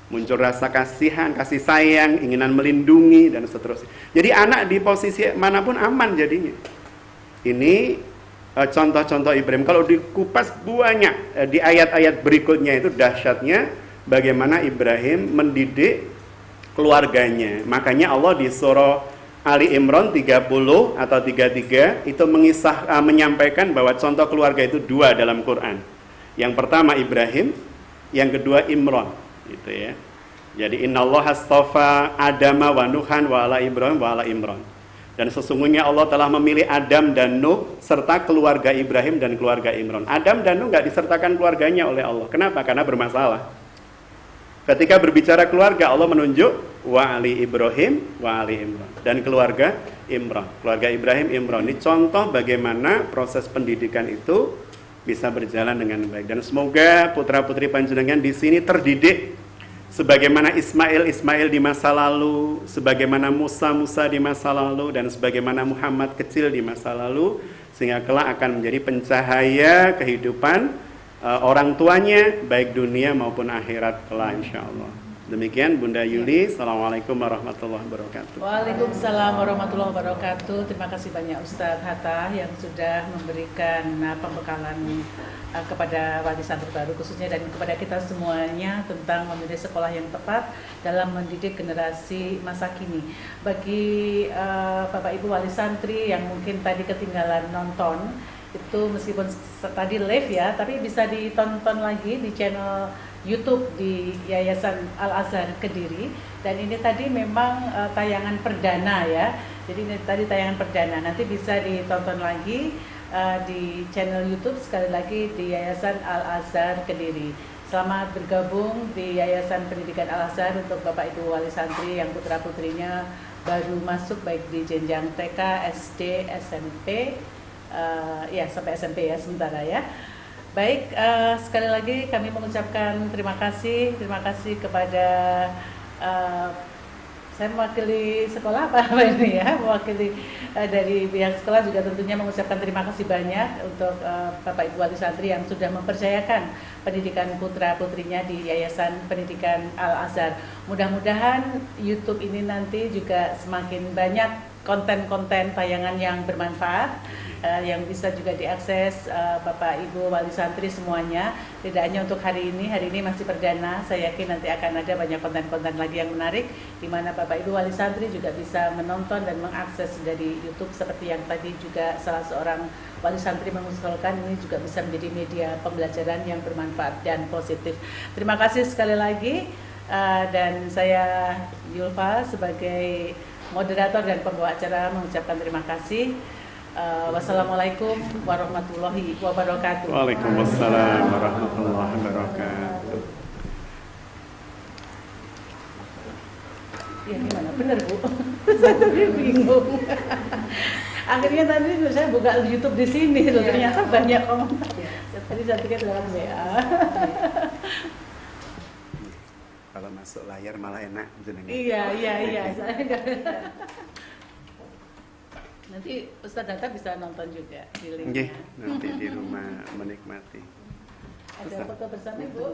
Muncul rasa kasihan, kasih sayang, inginan melindungi, dan seterusnya. Jadi anak di posisi manapun aman jadinya. Ini contoh-contoh Ibrahim. Kalau dikupas banyak di ayat-ayat berikutnya itu dahsyatnya bagaimana Ibrahim mendidik keluarganya. Makanya Allah di surah Ali Imran 30 atau 33 itu menyampaikan bahwa contoh keluarga itu dua dalam Quran. Yang pertama Ibrahim, yang kedua Imran. Gitu ya. Jadi innallaha astafa Adama wa Nuhan wa ala Ibrahim wa ala Imran. Dan sesungguhnya Allah telah memilih Adam dan Nuh serta keluarga Ibrahim dan keluarga Imran. Adam dan Nuh nggak disertakan keluarganya oleh Allah. Kenapa? Karena bermasalah. Ketika berbicara keluarga, Allah menunjuk wa ali Ibrahim wa ali Imran dan keluarga Imran. Keluarga Ibrahim Imran ini contoh bagaimana proses pendidikan itu bisa berjalan dengan baik, dan semoga putra-putri panjenengan di sini terdidik sebagaimana Ismail di masa lalu, sebagaimana Musa di masa lalu, dan sebagaimana Muhammad kecil di masa lalu, sehingga kelak akan menjadi pencahaya kehidupan orang tuanya baik dunia maupun akhirat kelak insyaallah. Demikian Bunda Yuli. Assalamualaikum warahmatullahi wabarakatuh. Waalaikumsalam warahmatullahi wabarakatuh. Terima kasih banyak Ustadz Hatta yang sudah memberikan pembekalan kepada wali santri baru khususnya dan kepada kita semuanya tentang memilih sekolah yang tepat dalam mendidik generasi masa kini. Bagi Bapak Ibu wali santri yang mungkin tadi ketinggalan nonton, itu meskipun tadi live ya, tapi bisa ditonton lagi di channel YouTube di Yayasan Al-Azhar Kediri. Dan ini tadi memang tayangan perdana ya. Jadi ini tadi tayangan perdana. Nanti bisa ditonton lagi di channel YouTube sekali lagi di Yayasan Al-Azhar Kediri. Selamat bergabung di Yayasan Pendidikan Al-Azhar untuk Bapak Ibu wali santri yang putra-putrinya baru masuk baik di jenjang TK, SD, SMP, ya sampai SMP ya sementara ya. Baik, sekali lagi kami mengucapkan terima kasih kepada saya mewakili sekolah apa ini ya, mewakili dari pihak sekolah juga tentunya mengucapkan terima kasih banyak untuk Bapak Ibu wali santri yang sudah mempercayakan pendidikan putra-putrinya di Yayasan Pendidikan Al-Azhar. Mudah-mudahan YouTube ini nanti juga semakin banyak konten-konten tayangan yang bermanfaat yang bisa juga diakses Bapak Ibu wali santri semuanya. Tidak hanya untuk hari ini masih perdana. Saya yakin nanti akan ada banyak konten-konten lagi yang menarik di mana Bapak Ibu wali santri juga bisa menonton dan mengakses dari YouTube seperti yang tadi juga salah seorang wali santri mengusulkan. Ini juga bisa menjadi media pembelajaran yang bermanfaat dan positif. Terima kasih sekali lagi dan saya Yulfa sebagai moderator dan pembawa acara mengucapkan terima kasih. Wassalamualaikum warahmatullahi wabarakatuh. Waalaikumsalam warahmatullahi wabarakatuh. Ya gimana? Bener Bu. Saya bingung. Akhirnya tadi saya buka YouTube di sini, loh, ternyata banyak komentar. Tadi saya pikir lewat WA. Kalau masuk layar malah enak jenenge. Iya. Saya nanti Ustadz Danta bisa nonton juga di Nggih, linknya. nanti di rumah menikmati. Ada foto bersama Ibu?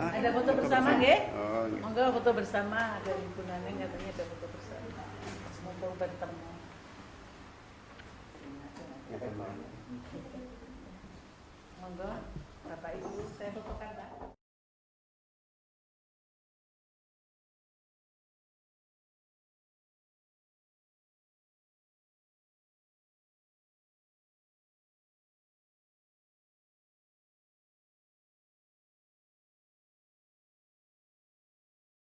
Ah, Ada foto bersama nggih? Oh, nggih. Monggo foto bersama, ada himpunannya katanya ada foto bersama. Semoga bertemu. Monggo, Bapak Ibu, saya fotokan Pak.